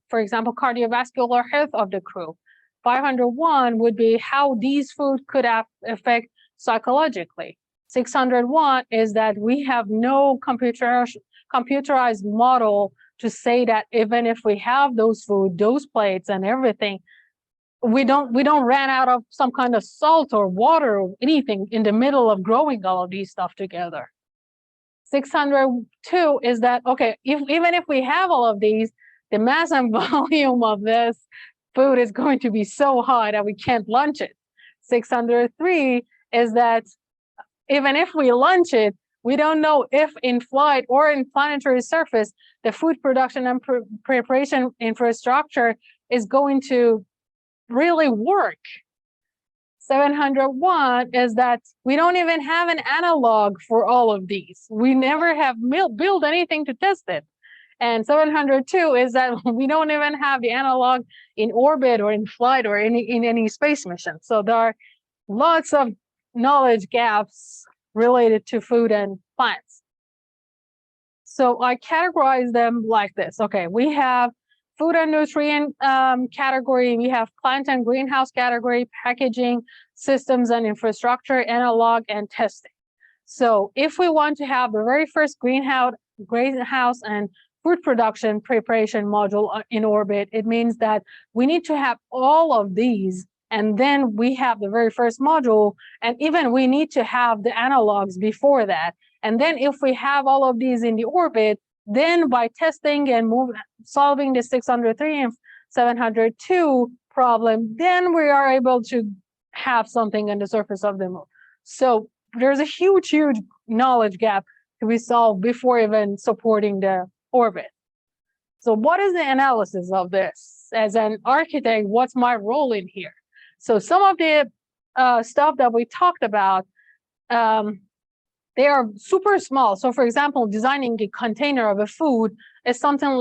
for example, cardiovascular health of the crew. 501 would be how these food could affect psychologically. 601 is that we have no computerized model to say that even if we have those food, those plates and everything, we don't run out of some kind of salt or water or anything in the middle of growing all of these stuff together. 602 is that, okay, even if we have all of these, the mass and volume of this food is going to be so high that we can't lunch it. 603 is that even if we lunch it, we don't know if in flight or in planetary surface, the food production and preparation infrastructure is going to really work. 701 is that we don't even have an analog for all of these. We never have built anything to test it. And 702 is that we don't even have the analog in orbit or in flight or in any space mission. So there are lots of knowledge gaps related to food and plants. So I categorize them like this. Okay, we have food and nutrient category, we have plant and greenhouse category, packaging, systems and infrastructure, analog, and testing. So if we want to have the very first greenhouse and food production preparation module in orbit, it means that we need to have all of these, and then we have the very first module, and even we need to have the analogs before that. And then if we have all of these in the orbit, then by testing and solving the 603 and 702 problem, then we are able to have something on the surface of the moon. So there's a huge knowledge gap to be solved before even supporting the orbit. So what is the analysis of this? As an architect, what's my role in here? So some of the stuff that we talked about, they are super small. So for example, designing the container of a food is something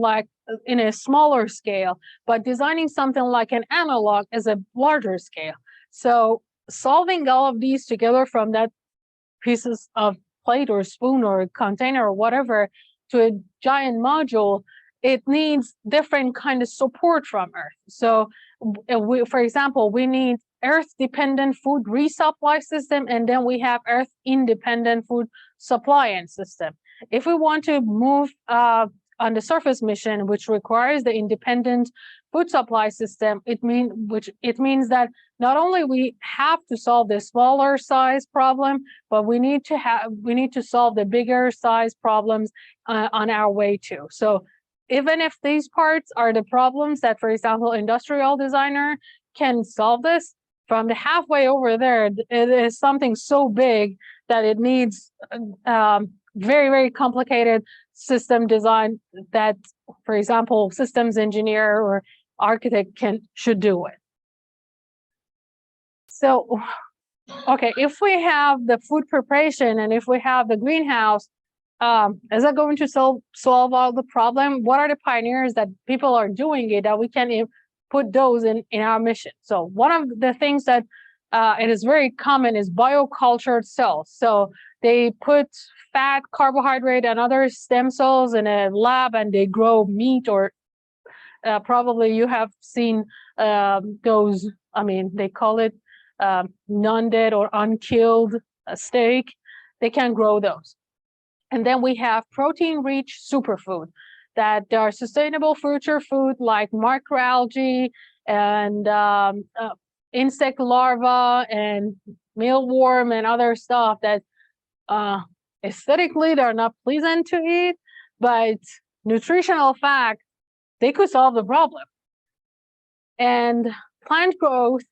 like in a smaller scale, but designing something like an analog is a larger scale. So solving all of these together from that pieces of plate or spoon or container or whatever to a giant module, it needs different kind of support from Earth. So for example, we need Earth-dependent food resupply system, and then we have Earth-independent food supply end system. If we want to move on the surface mission, which requires the independent food supply system, it means that not only we have to solve the smaller size problem, but we need to solve the bigger size problems on our way too. So even if these parts are the problems that, for example, industrial designer can solve this, from the halfway over there, it is something so big that it needs very, very complicated system design that, for example, systems engineer or architect should do it. So, okay, if we have the food preparation and if we have the greenhouse, is that going to solve all the problem? What are the pioneers that people are doing it that we can put those in our mission? So one of the things that it is very common is biocultured cells. So they put fat, carbohydrate, and other stem cells in a lab and they grow meat, or probably you have seen those, I mean, they call it non-dead or unkilled steak. They can grow those. And then we have protein-rich superfood that are sustainable future food like microalgae and insect larvae and mealworm and other stuff that aesthetically they're not pleasant to eat, but nutritional fact, they could solve the problem. And plant growth,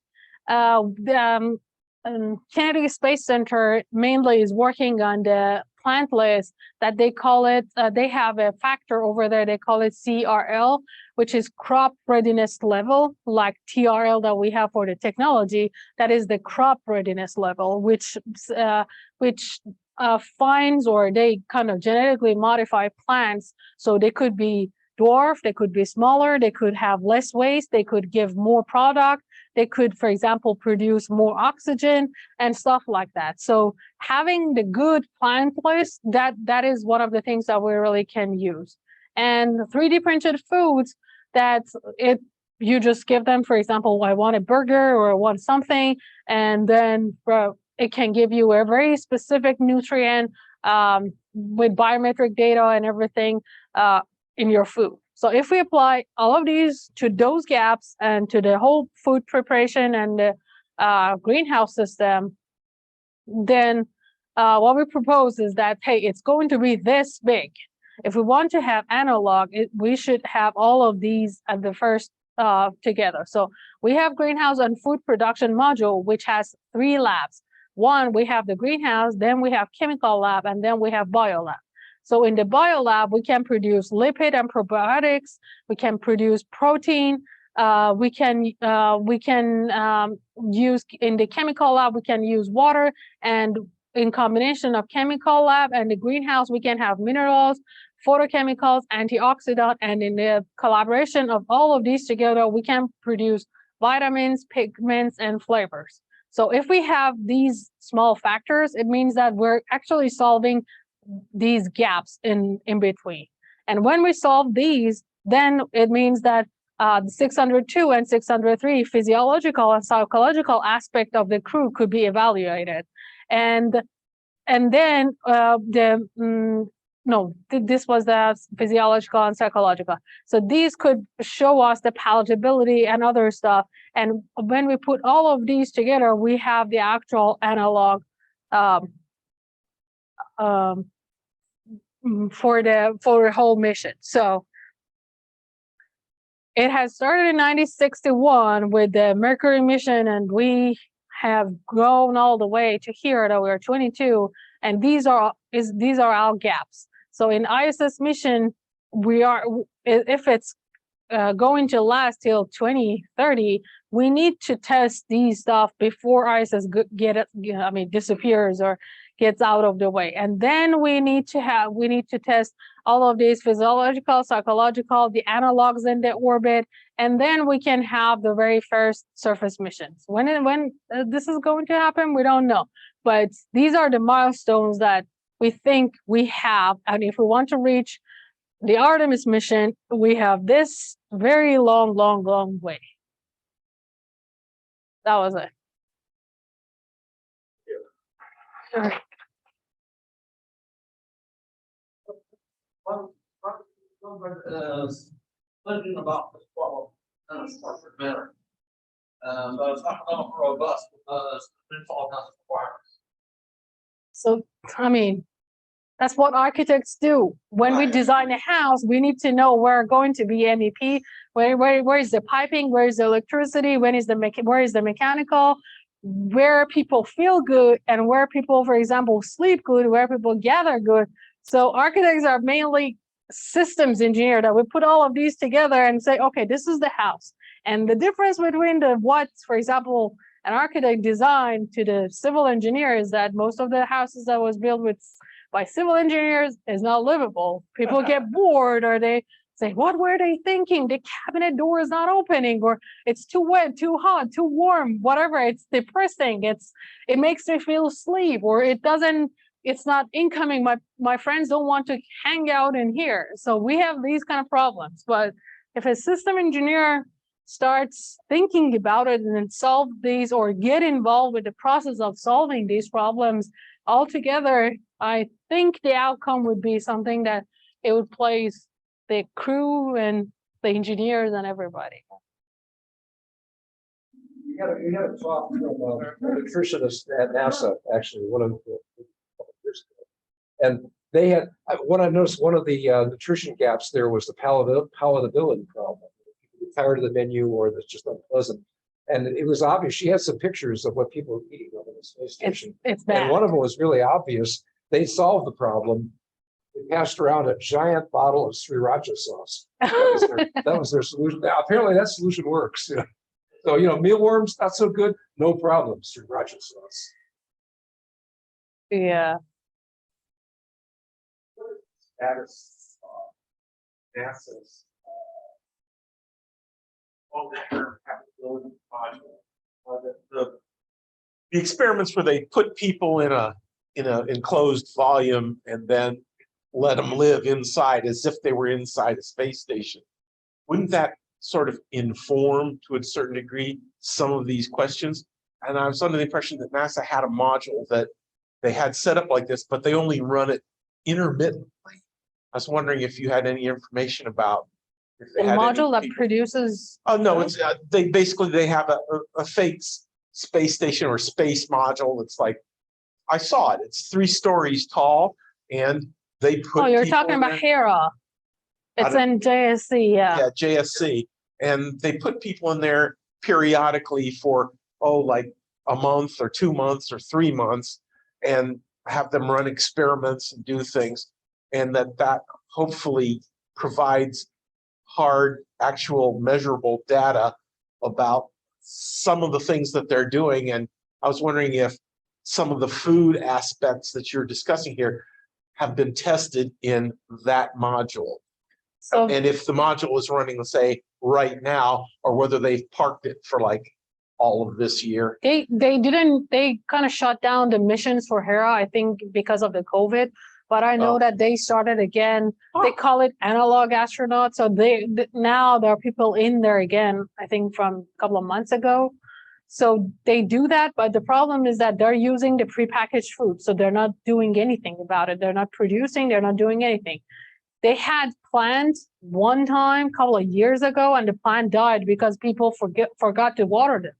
Kennedy Space Center mainly is working on the plant list that they call it, they have a factor over there, they call it CRL, which is crop readiness level, like TRL that we have for the technology. That is the crop readiness level, which finds, or they kind of genetically modify plants so they could be dwarf, they could be smaller, they could have less waste, they could give more product, they could, for example, produce more oxygen and stuff like that. So having the good plant list, that is one of the things that we really can use. And 3D printed foods that you just give them, for example, I want a burger or I want something, and then it can give you a very specific nutrient with biometric data and everything in your food. So if we apply all of these to those gaps and to the whole food preparation and the greenhouse system, then what we propose is that, hey, it's going to be this big. If we want to have analog, we should have all of these at the first together. So we have greenhouse and food production module, which has 3 labs. One, we have the greenhouse, then we have chemical lab, and then we have bio lab. So in the biolab, we can produce lipid and probiotics. We can produce protein. We can use in the chemical lab. We can use water, and in combination of chemical lab and the greenhouse, we can have minerals, photochemicals, antioxidant, and in the collaboration of all of these together, we can produce vitamins, pigments, and flavors. So if we have these small factors, it means that we're actually solving these gaps in between. And when we solve these, then it means that the 602 and 603 physiological and psychological aspect of the crew could be evaluated. And then this was the physiological and psychological. So these could show us the palatability and other stuff. And when we put all of these together, we have the actual analog for the whole mission. So it has started in 1961 with the Mercury mission, and we have grown all the way to here that we're 22, and these are our gaps. So in ISS mission, if it's going to last till 2030, we need to test these stuff before ISS disappears or gets out of the way. And then we need to test all of these physiological, psychological, the analogs in the orbit, and then we can have the very first surface missions. When this is going to happen, we don't know. But these are the milestones that we think we have. And if we want to reach the Artemis mission, we have this very long way. That was it. Sure. Thinking about this problem in a structured manner. But it's not robust because it's all kinds of requirements. So, I mean, that's what architects do. When we design a house, we need to know where going to be MEP, where is the piping, where is the electricity, where is the mechanical, where people feel good, and where people, for example, sleep good, where people gather good. So architects are mainly systems engineer that we put all of these together and say, okay, this is the house. And the difference between for example, an architect designed to the civil engineer is that most of the houses that was built by civil engineers is not livable. People get bored, or they say, what were they thinking? The cabinet door is not opening, or it's too wet, too hot, too warm, whatever. It's depressing. It makes me feel sleep, or it's not incoming. My friends don't want to hang out in here. So we have these kind of problems. But if a system engineer starts thinking about it and then solve these, or get involved with the process of solving these problems altogether, I think the outcome would be something that it would please the crew and the engineers and everybody. We had a talk from a nutritionist at NASA, actually, one of the years ago. And they had, what I noticed, one of the nutrition gaps there was the palatability problem. People get tired of the menu, or that's just unpleasant. And it was obvious. She had some pictures of what people were eating on the space station. It's bad. And one of them was really obvious. They solved the problem. They passed around a giant bottle of sriracha sauce. That was their solution. Now, apparently that solution works. Yeah. So, mealworms, not so good, no problem, sriracha sauce. Yeah. Status NASA's long-term habitability module. The experiments where they put people in a enclosed volume and then let them live inside as if they were inside a space station. Wouldn't that sort of inform, to a certain degree, some of these questions? And I was under the impression that NASA had a module that they had set up like this, but they only run it intermittently. I was wondering if you had any information about if they The had module that any people. produces. Oh no, it's they have a fake space station or space module. It's like, I saw it. It's 3 stories tall, and they put. Oh, you're people talking about there. Hera. It's in JSC, yeah. Yeah, JSC, and they put people in there periodically for like a month or 2 months or 3 months, and have them run experiments and do things, and that hopefully provides hard, actual, measurable data about some of the things that they're doing. And I was wondering if some of the food aspects that you're discussing here have been tested in that module. So And if the module is running, let's say, right now, or whether they've parked it for like all of this year. they kind of shut down the missions for Hera, I think, because of the COVID. But I know that they started again. They call it analog astronauts. So now there are people in there again, I think from a couple of months ago. So they do that, but the problem is that they're using the prepackaged food. So they're not doing anything about it. They're not producing, they're not doing anything. They had planned one time, a couple of years ago, and the plant died because people forgot to water them.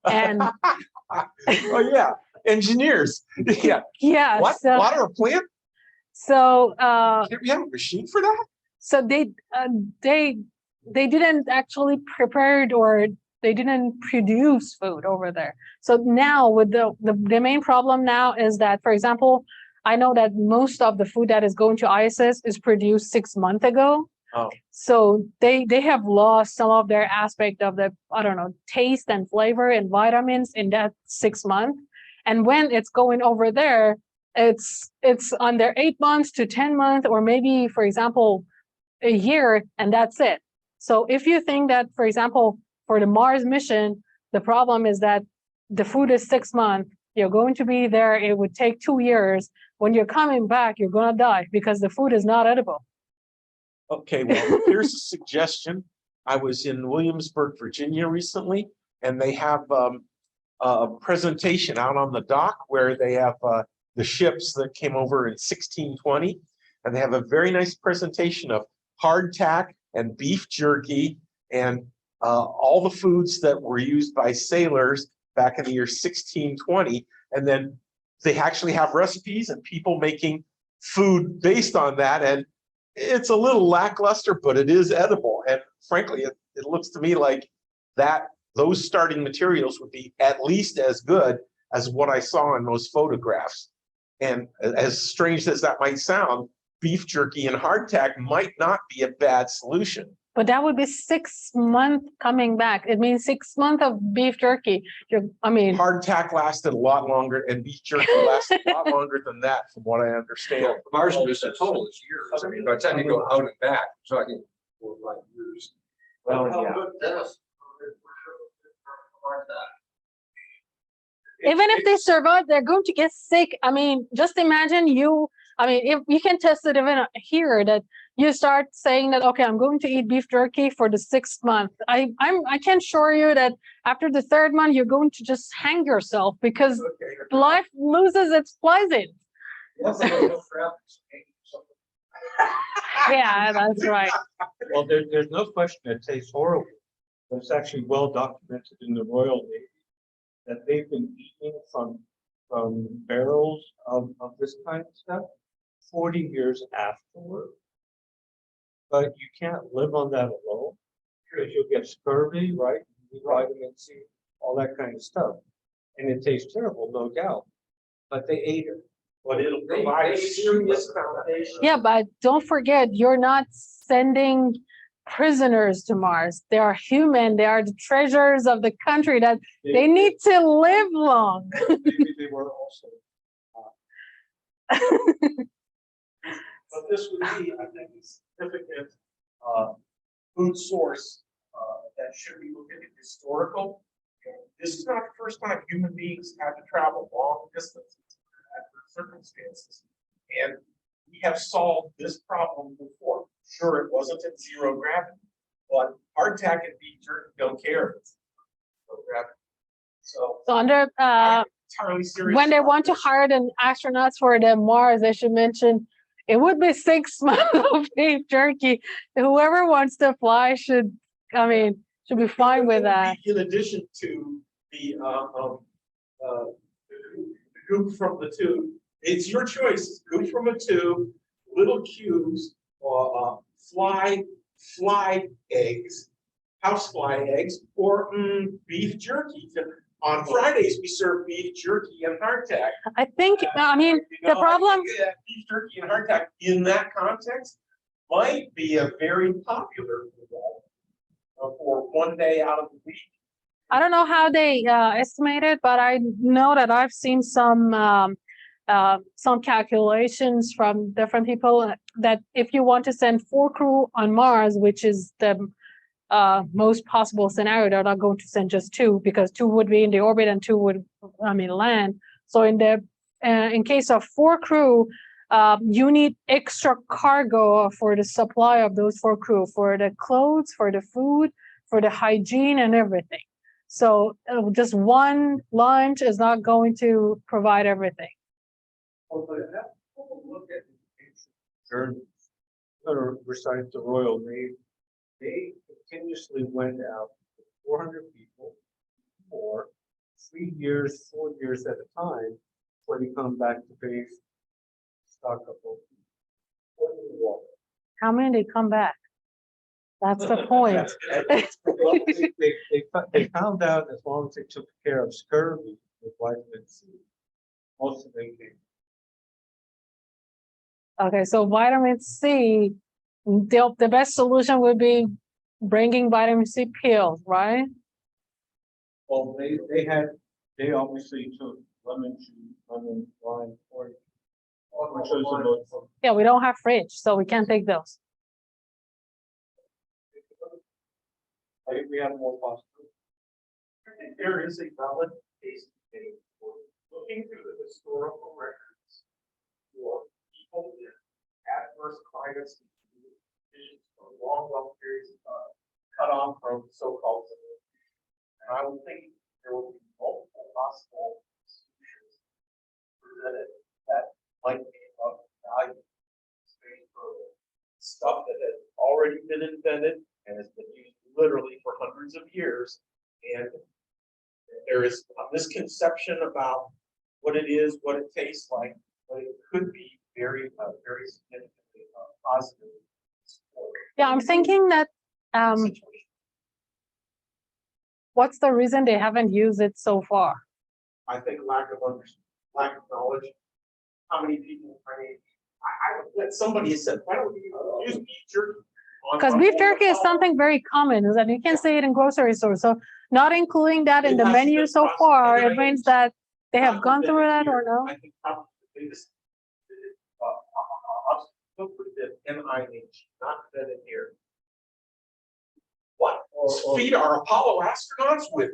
And Oh yeah, engineers. Yeah. yeah, What? so, Water a plant? so Can't we have a machine for that? So they they didn't actually prepare it, or they didn't produce food over there. So now with the main problem now is that, for example, I know that most of the food that is going to ISS is produced 6 months ago. Oh. So they have lost some of their aspect of the, I don't know, taste and flavor and vitamins in that 6 months. And when it's going over there, it's under 8 months to 10 months, or maybe, for example, a year, and that's it. So if you think that, for example, for the Mars mission, the problem is that the food is 6 months, you're going to be there, it would take 2 years. When you're coming back, you're gonna die because the food is not edible. Okay, well, here's a suggestion. I was in Williamsburg, Virginia recently, and they have a presentation out on the dock where they have the ships that came over in 1620, and they have a very nice presentation of hardtack and beef jerky and all the foods that were used by sailors back in the year 1620. And then they actually have recipes and people making food based on that. And it's a little lackluster, but it is edible. And frankly, it looks to me like those starting materials would be at least as good as what I saw in those photographs. And as strange as that might sound, beef jerky and hardtack might not be a bad solution. But that would be 6 months coming back. It means 6 months of beef jerky. Hardtack lasted a lot longer, and beef jerky lasted a lot longer than that, from what I understand. The Mars mission total is years. I mean, by the time you go out and back, you're talking 4 or 5 years. Well, How yeah. good Dennis? Even if they survive, they're going to get sick. I mean, just imagine if you can test it even here, that you start saying that, okay, I'm going to eat beef jerky for the 6th month. I can assure you that after the 3rd month, you're going to just hang yourself because life loses its pleasant. Yeah, that's right. Well, there's no question it tastes horrible, but it's actually well documented in the Royal Navy that they've been eating from barrels of this kind of stuff 40 years afterward. But you can't live on that alone because you'll get scurvy, right? Vitamin C, all that kind of stuff. And it tastes terrible, no doubt. But they ate it. But it'll provide a serious foundation. Yeah, but don't forget, you're not sending prisoners to Mars. They are human. They are the treasures of the country that they need to live long. Maybe they were also. But this would be, I think, a significant food source that should be looked at historical. This is not the first time human beings had to travel long distances under circumstances. And we have solved this problem before. Sure, it wasn't at 0 gravity, but hardtack and beef jerky don't care. It's 0 gravity. So under I'm entirely serious. when they want to hire the astronauts for the Mars, they should mention it would be 6 months of beef jerky. Whoever wants to fly should be fine with that. In addition to the goop from the tube, it's your choice. Goop from a tube, little cubes, fly eggs, housefly eggs, or beef jerky. On Fridays, we serve beef jerky and hardtack. I think, the problem. I think that beef jerky and hardtack in that context might be a very popular food for one day out of the week. I don't know how they estimate it, but I know that I've seen some calculations from different people that if you want to send 4 crew on Mars, which is the most possible scenario, they're not going to send just 2 because 2 would be in the orbit and 2 would land. So in case of 4 crew, you need extra cargo for the supply of those 4 crew, for the clothes, for the food, for the hygiene and everything. So just one lunch is not going to provide everything. Well, but that, look at the ancient journals that are recited the Royal Navy. They continuously went out with 400 people for 3 years, 4 years at a time before they come back to base, stock up on water. How many did come back? That's the point. Well, they found out as long as they took care of scurvy with vitamin C, most of them came. Okay, so vitamin C, the best solution would be bringing vitamin C pills, right? Well, they obviously took lemon juice, lemon lime, or which is the most. Yeah, we don't have fridge, so we can't take those. I think we have more possible. I think there is a valid case made for looking through the historical records for people in adverse climates for long periods of time, cut off from so-called civilization. And I would think there will be multiple possible solutions presented that might be of value. Space program. Stuff that has already been invented and has been used literally for hundreds of years. And there is a misconception about what it is, what it tastes like, but it could be very significantly positive. Yeah, I'm thinking that, what's the reason they haven't used it so far? I think lack of knowledge. How many people, somebody said, why don't we use beef jerky? Because beef jerky is something very common, is that you can see it in grocery stores. So not including that in the menu so far, it means that they have gone through that or no? I think probably the biggest obstacle that NIH, not invented here. What? Feed our Apollo astronauts with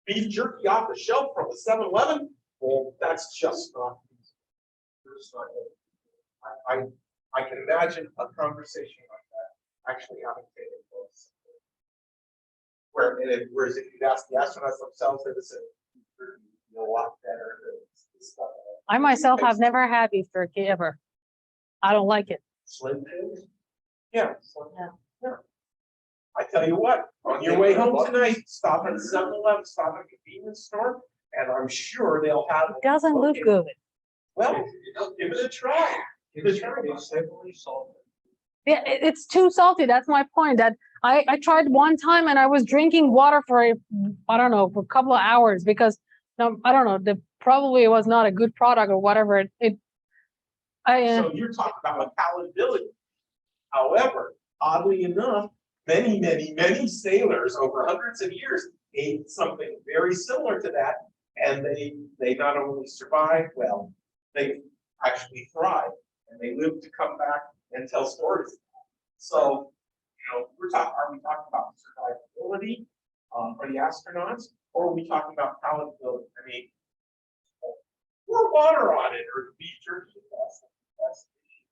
beef jerky off the shelf from the 7-Eleven? Well, that's just not easy. I can imagine a conversation like that actually having taken place. Whereas if you'd ask the astronauts themselves, they would say, a lot better than this stuff. I myself have never had beef jerky ever. I don't like it. Slim Jims? Yeah. Yeah. I tell you what, on your way home tonight, stop at 7-Eleven, stop at a convenience store, and I'm sure they'll have. It doesn't look good. Well, give it a try. Give it a try. It's heavily salted. Yeah, it's too salty. That's my point. That I tried one time and I was drinking water for I don't know, for a couple of hours because I don't know, probably it was not a good product or whatever. So you're talking about palatability. However, oddly enough, many sailors over hundreds of years ate something very similar to that, and they not only survived, well, they actually thrived, and they lived to come back and tell stories. So, are we talking about survivability for the astronauts, or are we talking about palatability? I mean, pour water on it or beef jerky.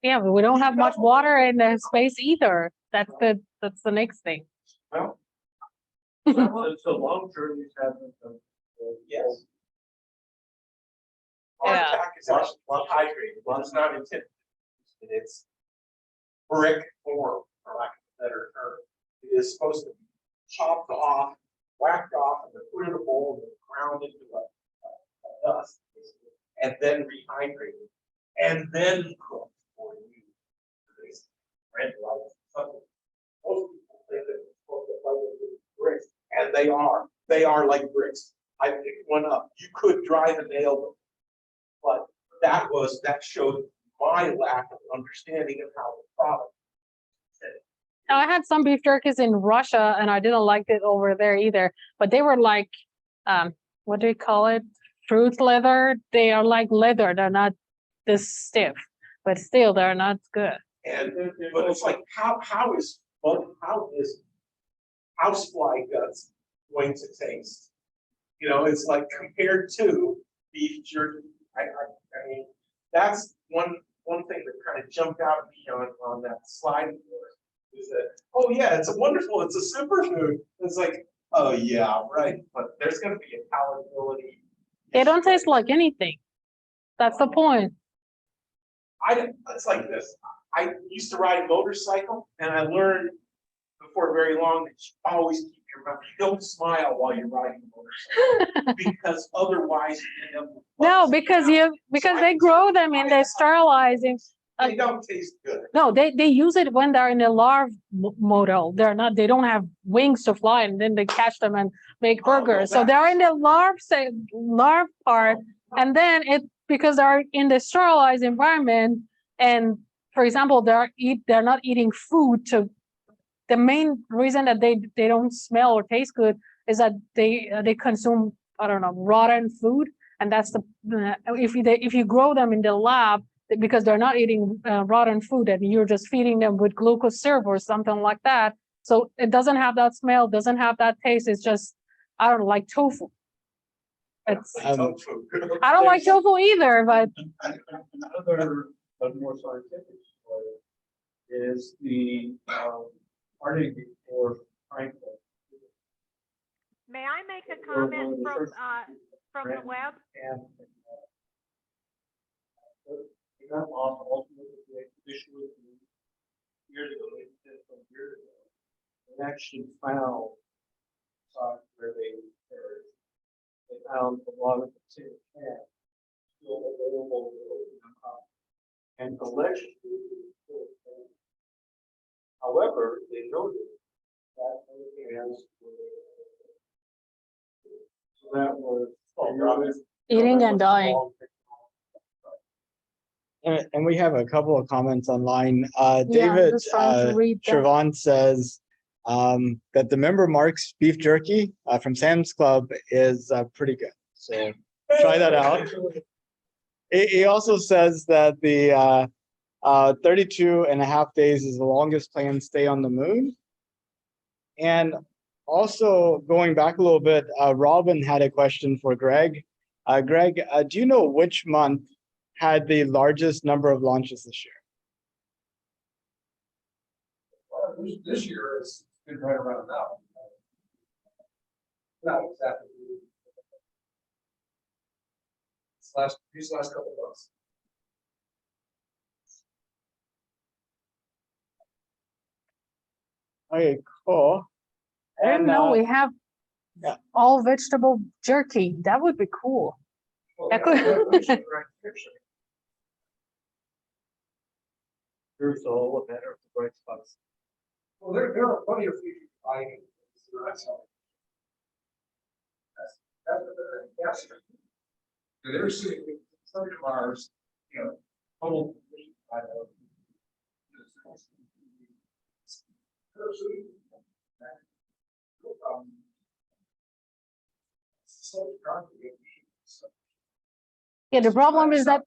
Yeah, but we don't have much water in the space either. That's the next thing. Well, So long journeys have been. yes. Yeah. Hardtack is actually hydrated, but it's not intended. It's brick form, for lack of a better term. It is supposed to be chopped off, whacked off, and then put in a bowl and ground into a dust, and then rehydrated, and then cooked for you. Red light, something. Most people think that it's supposed to play with bricks, and they are like bricks. I picked one up. You could drive a nail them, but that showed my lack of understanding of how the product. I had some beef jerkies in Russia and I didn't like it over there either, but they were like, what do you call it? Fruit leather. They are like leather. They're not this stiff, but still they're not good. And but it's like how is housefly guts going to taste? It's like compared to beef jerky. I mean, that's one thing that kind of jumped out at me on that slide is that, oh yeah, it's a superfood. It's like, oh yeah, right. But there's going to be a palatability. They don't taste like anything. That's the point. It's like this. I used to ride a motorcycle, and I learned before very long that you always keep your mouth. You don't smile while you're riding a motorcycle because otherwise you end up with No, because they grow them and they're sterilizing. They don't taste good. No, they use it when they're in a larve model. They don't have wings to fly, and then they catch them and make burgers. So they're in the larve part, and then because they're in the sterilized environment, and for example, they're not eating food to. The main reason that they don't smell or taste good is that they consume, I don't know, rotten food, and that's if you grow them in the lab, because they're not eating rotten food, and you're just feeding them with glucose syrup or something like that. So it doesn't have that smell, doesn't have that taste. It's just, I don't like tofu. It's I don't like tofu either, but Another, but more scientific story is the Arctic or Franklin. May I make a comment from the web? And we got lost ultimately the expedition with years ago, years ago. They actually found where they perished. They found a lot of the tin can still available to open them up. And allegedly, however, they noted that the cans were so that was eating and dying. And we have a couple of comments online. Yeah, David just trying to read them. Siobhan says that the member Mark's beef jerky from Sam's Club is pretty good. So try that out. He also says that the 32.5 days is the longest planned stay on the moon. And also going back a little bit, Robin had a question for Greg. Greg, do you know which month had the largest number of launches this year? Well, this year has been right around now. Not exactly. These last couple of months. Okay, cool. I didn't know we have yeah. all vegetable jerky. That would be cool. Well, That could- Here's all what matter of the bright spots. Well, there are plenty of features buying. That's yes. They're seeing some of ours, you know, total. Yeah, the problem is that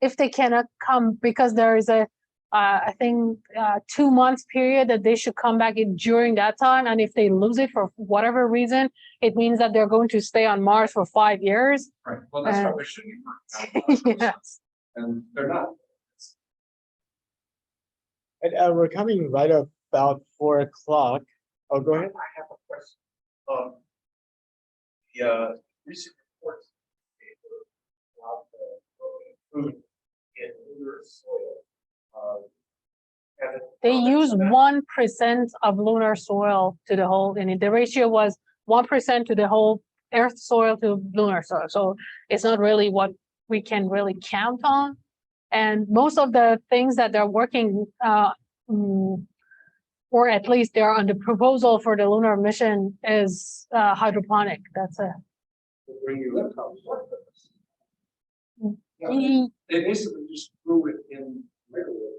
if they cannot come, because there is a, I think 2 months period that they should come back in during that time. And if they lose it for whatever reason, it means that they're going to stay on Mars for 5 years. Right, well, that's how they should be. Yes. And they're not. And, we're coming right up about 4 o'clock. Oh, go ahead. I have a question. The recent reports about the food in lunar soil. They use 1% of lunar soil to the whole, and the ratio was 1% to the whole Earth soil to lunar soil. So it's not really what we can really count on. And most of the things that they're working, or at least they're on the proposal for the lunar mission, is hydroponic. That's a. Bring you laptops. Mm. They basically just grew it in regular,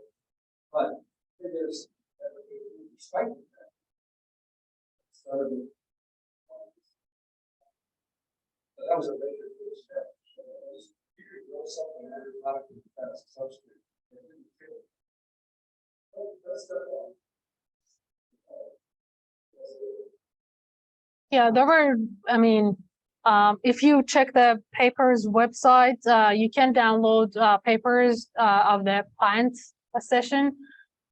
but it is despite that. So, that was a major first step. Something that is not a fast substrate. Yeah, there were, I mean, if you check the papers website, you can download papers of the plant session.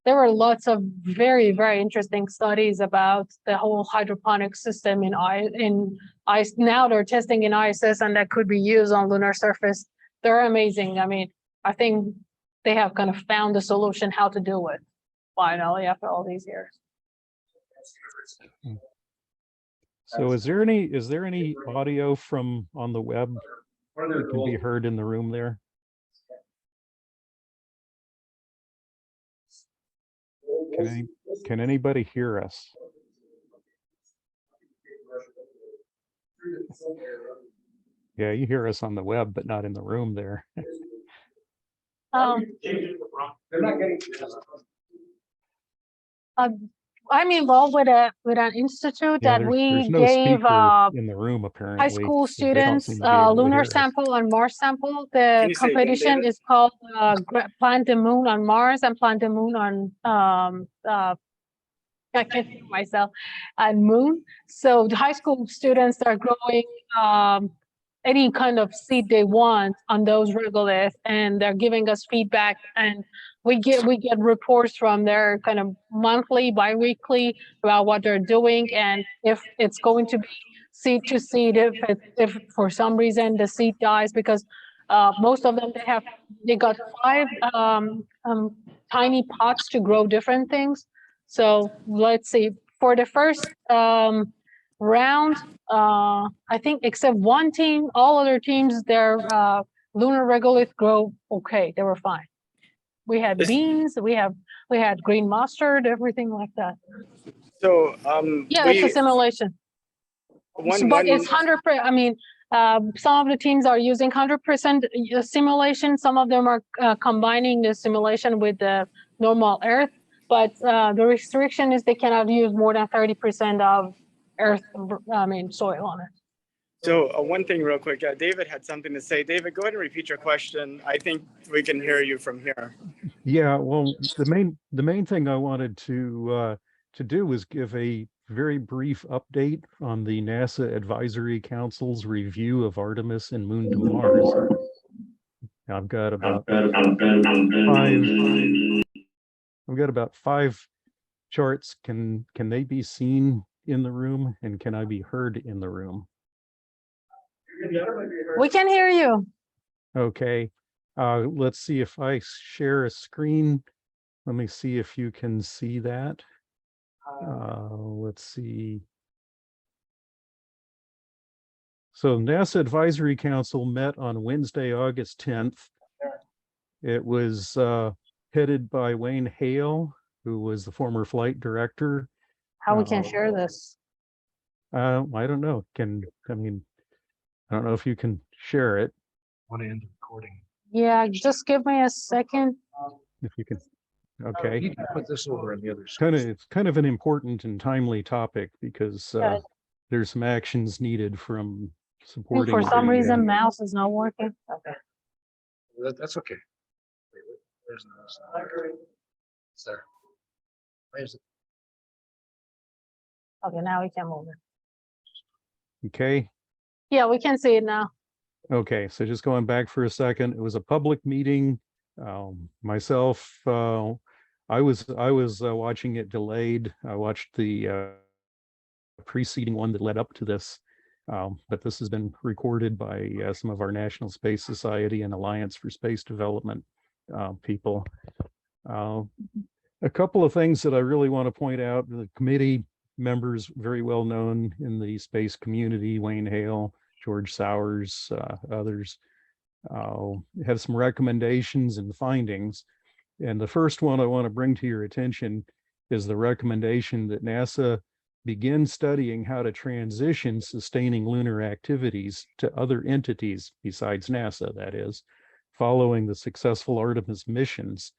There were lots of very, very interesting studies about the whole hydroponic system in ice. Now they're testing in ISS, and that could be used on lunar surface. They're amazing. I mean, I think they have kind of found the solution how to do it finally after all these years. So is there any audio from on the web that can be heard in the room there? Can anybody hear us? Yeah, you hear us on the web, but not in the room there. Um, They're not getting. I'm involved with an institute Yeah, that there's we no gave speaker in the room high apparently. school So they don't students seem to be able to lunar hear us. sample and Mars sample. Can The you say again, competition David? is called Plant the Moon on Mars and Plant the Moon on I can't hear myself on Moon. So the high school students are growing any kind of seed they want on those regoliths, and they're giving us feedback, and we get reports from their kind of monthly, bi-weekly about what they're doing, and if it's going to be seed to seed, if for some reason the seed dies, because most of them they got 5 tiny pots to grow different things. So let's see, for the first round, I think except one team, all other teams, their lunar regolith grow okay. They were fine. We had beans, we had green mustard, everything like that. So Yeah, it's a simulation. But it's 100%. I mean, some of the teams are using 100% simulation. Some of them are combining the simulation with the normal Earth. But the restriction is they cannot use more than 30% of Earth, soil on it. So one thing real quick, David had something to say. David, go ahead and repeat your question. I think we can hear you from here. Yeah, well, the main thing I wanted to do was give a very brief update on the NASA Advisory Council's review of Artemis and Moon to Mars. I've got about 5 charts. Can they be seen in the room, and can I be heard in the room? We can hear you. Okay. Let's see if I share a screen. Let me see if you can see that. Let's see. So NASA Advisory Council met on Wednesday, August 10th. It was headed by Wayne Hale, who was the former flight director. How we can share this? I don't know. I don't know if you can share it. Want to end the recording? Yeah, just give me a second. If you can. Okay. You can put this over on the other side. It's kind of an important and timely topic because there's some actions needed from supporting. For some reason, mouse is not working. Okay. That's okay. There's the mouse. It's there. Where's it? Okay, now we can move it. Okay. Yeah, we can see it now. Okay, so just going back for a second, it was a public meeting. Myself, I was watching it delayed. I watched the preceding one that led up to this, but this has been recorded by some of our National Space Society and Alliance for Space Development people. A couple of things that I really want to point out: the committee members very well known in the space community, Wayne Hale, George Sowers, others, have some recommendations and findings. And the first one I want to bring to your attention is the recommendation that NASA begin studying how to transition sustaining lunar activities to other entities besides NASA, that is, following the successful Artemis missions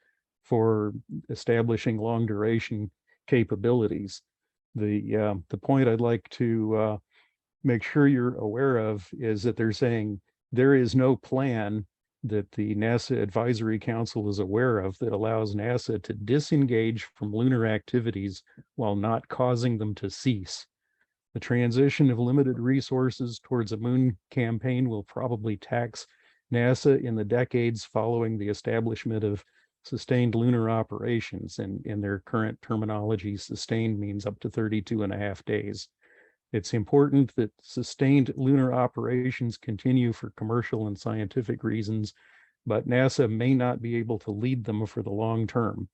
for establishing long duration capabilities. The point I'd like to make sure you're aware of is that they're saying there is no plan that the NASA Advisory Council is aware of that allows NASA to disengage from lunar activities while not causing them to cease. The transition of limited resources towards a moon campaign will probably tax NASA in the decades following the establishment of sustained lunar operations, and in their current terminology, sustained means up to 32.5 days. It's important that sustained lunar operations continue for commercial and scientific reasons, but NASA may not be able to lead them for the long term.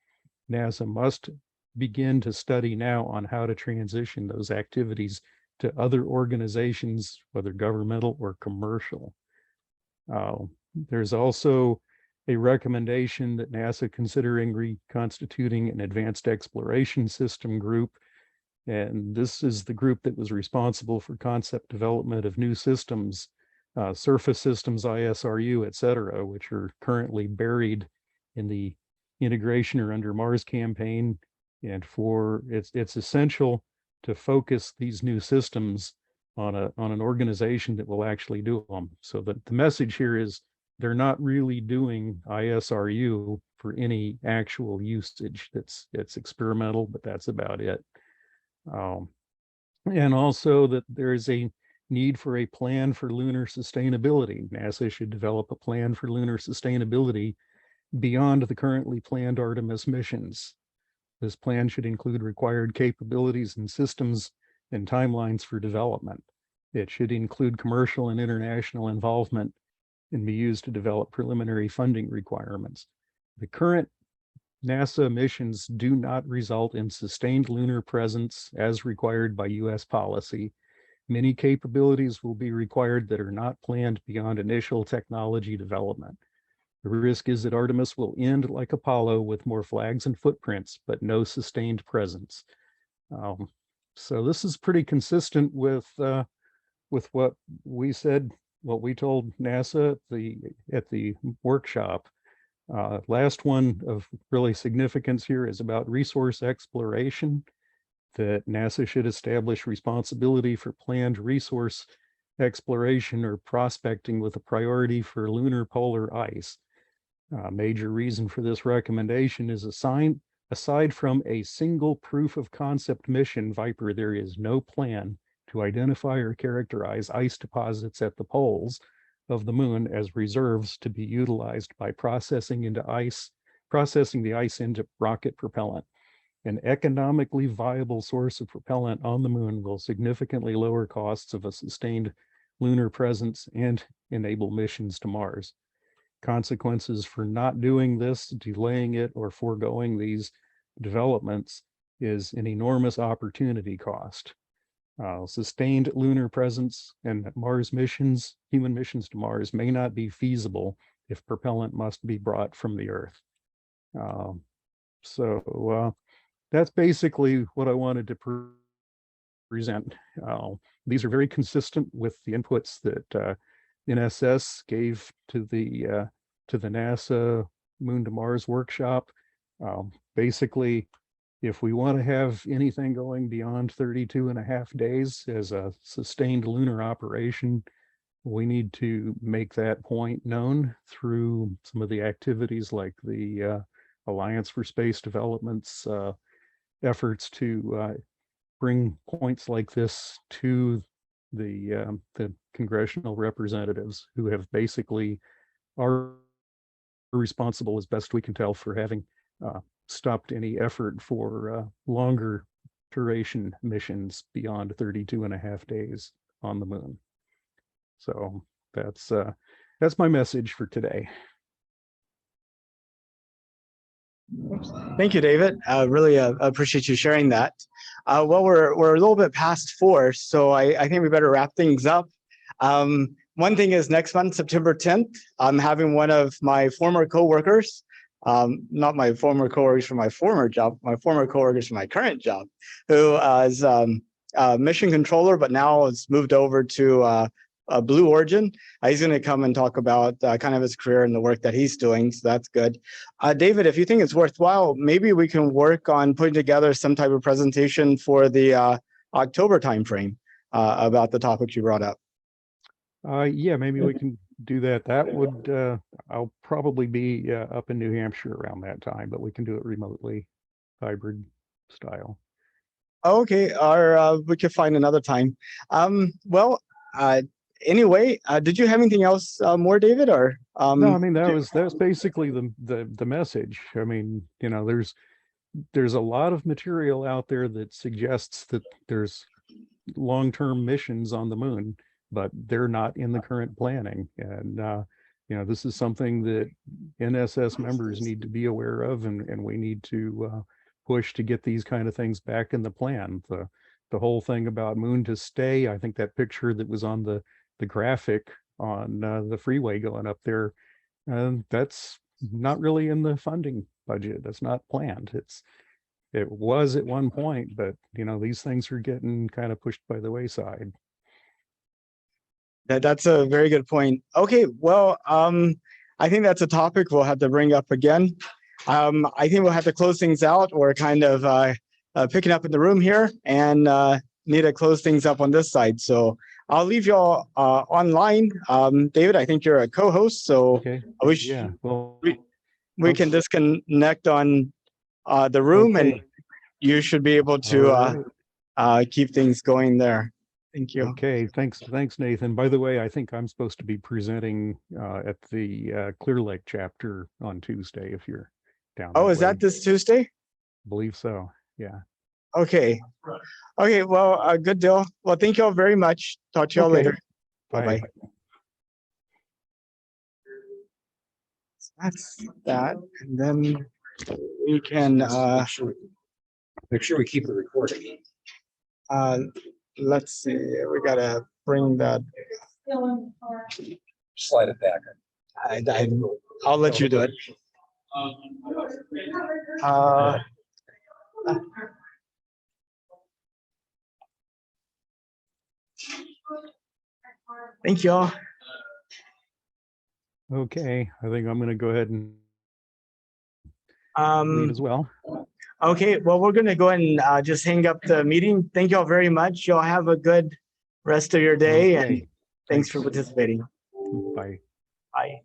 NASA must begin to study now on how to transition those activities to other organizations, whether governmental or commercial. There's also a recommendation that NASA considering reconstituting an advanced exploration system group. And this is the group that was responsible for concept development of new systems, surface systems, ISRU, et cetera, which are currently buried in the Integration or Under Mars campaign. And for it's essential to focus these new systems on an organization that will actually do them. So that the message here is they're not really doing ISRU for any actual usage. It's experimental, but that's about it. And also that there is a need for a plan for lunar sustainability. NASA should develop a plan for lunar sustainability beyond the currently planned Artemis missions. This plan should include required capabilities and systems and timelines for development. It should include commercial and international involvement and be used to develop preliminary funding requirements. The current NASA missions do not result in sustained lunar presence as required by US policy. Many capabilities will be required that are not planned beyond initial technology development. The risk is that Artemis will end like Apollo with more flags and footprints, but no sustained presence. So this is pretty consistent with what we said, what we told NASA at the workshop. Last one of really significance here is about resource exploration, that NASA should establish responsibility for planned resource exploration or prospecting with a priority for lunar polar ice. Major reason for this recommendation is aside from a single proof of concept mission, Viper, there is no plan to identify or characterize ice deposits at the poles of the moon as reserves to be utilized by processing the ice into rocket propellant. An economically viable source of propellant on the moon will significantly lower costs of a sustained lunar presence and enable missions to Mars. Consequences for not doing this, delaying it, or foregoing these developments is an enormous opportunity cost. Sustained lunar presence and Mars missions, human missions to Mars, may not be feasible if propellant must be brought from the Earth. That's basically what I wanted to present. These are very consistent with the inputs that NSS gave to the NASA Moon to Mars workshop. Basically, if we want to have anything going beyond 32.5 days as a sustained lunar operation, we need to make that point known through some of the activities like the Alliance for Space Development's efforts to bring points like this to the congressional representatives who have basically are responsible, as best we can tell, for having stopped any effort for longer duration missions beyond 32.5 days on the moon. So that's my message for today. Thank you, David. Really appreciate you sharing that. Well, we're a little bit past 4, so I think we better wrap things up. One thing is next month, September 10th, I'm having one of my former coworkers, not my former coworkers from my former job, my former coworkers from my current job, who is a mission controller, but now has moved over to Blue Origin. He's going to come and talk about kind of his career and the work that he's doing, so that's good. David, if you think it's worthwhile, maybe we can work on putting together some type of presentation for the October timeframe about the topics you brought up. Yeah, maybe we can do that. That would, I'll probably be up in New Hampshire around that time, but we can do it remotely, hybrid style. Okay, or we could find another time. Well, anyway, did you have anything else more, David? Or no, I mean that was basically the message. I mean, you know, there's a lot of material out there that suggests that there's long-term missions on the moon, but they're not in the current planning. And you know, this is something that NSS members need to be aware of, and we need to push to get these kind of things back in the plan. The whole thing about moon to stay, I think that picture that was on the graphic on the freeway going up there, that's not really in the funding budget. That's not planned. It was at one point, but these things are getting kind of pushed by the wayside. That's a very good point. Okay, well, I think that's a topic we'll have to bring up again. I think we'll have to close things out. We're kind of picking up in the room here and need to close things up on this side. So I'll leave y'all online. David, I think you're a co-host, so Okay. I wish Yeah. Well, we can disconnect on the room, and okay. you should be able to All keep things going there. Thank you. Okay, thanks, Nathan. By the way, I think I'm supposed to be presenting at the Clear Lake chapter on Tuesday if you're down. Oh, that is that way. this Tuesday? Believe so. Yeah. Okay. Okay, well, good deal. Well, thank you all very much. Talk to y'all Okay. later. Bye. Bye-bye. That's that. And then we can Make sure we keep the recording. let's see, we gotta bring that. Slide it back. I'll let you do it. Thank you all. Okay, I think I'm going to go ahead and leave as well. Okay, well, we're gonna go ahead and just hang up the meeting. Thank you all very much. Y'all have a good rest of your day, and Okay. thanks for participating. Bye. Bye.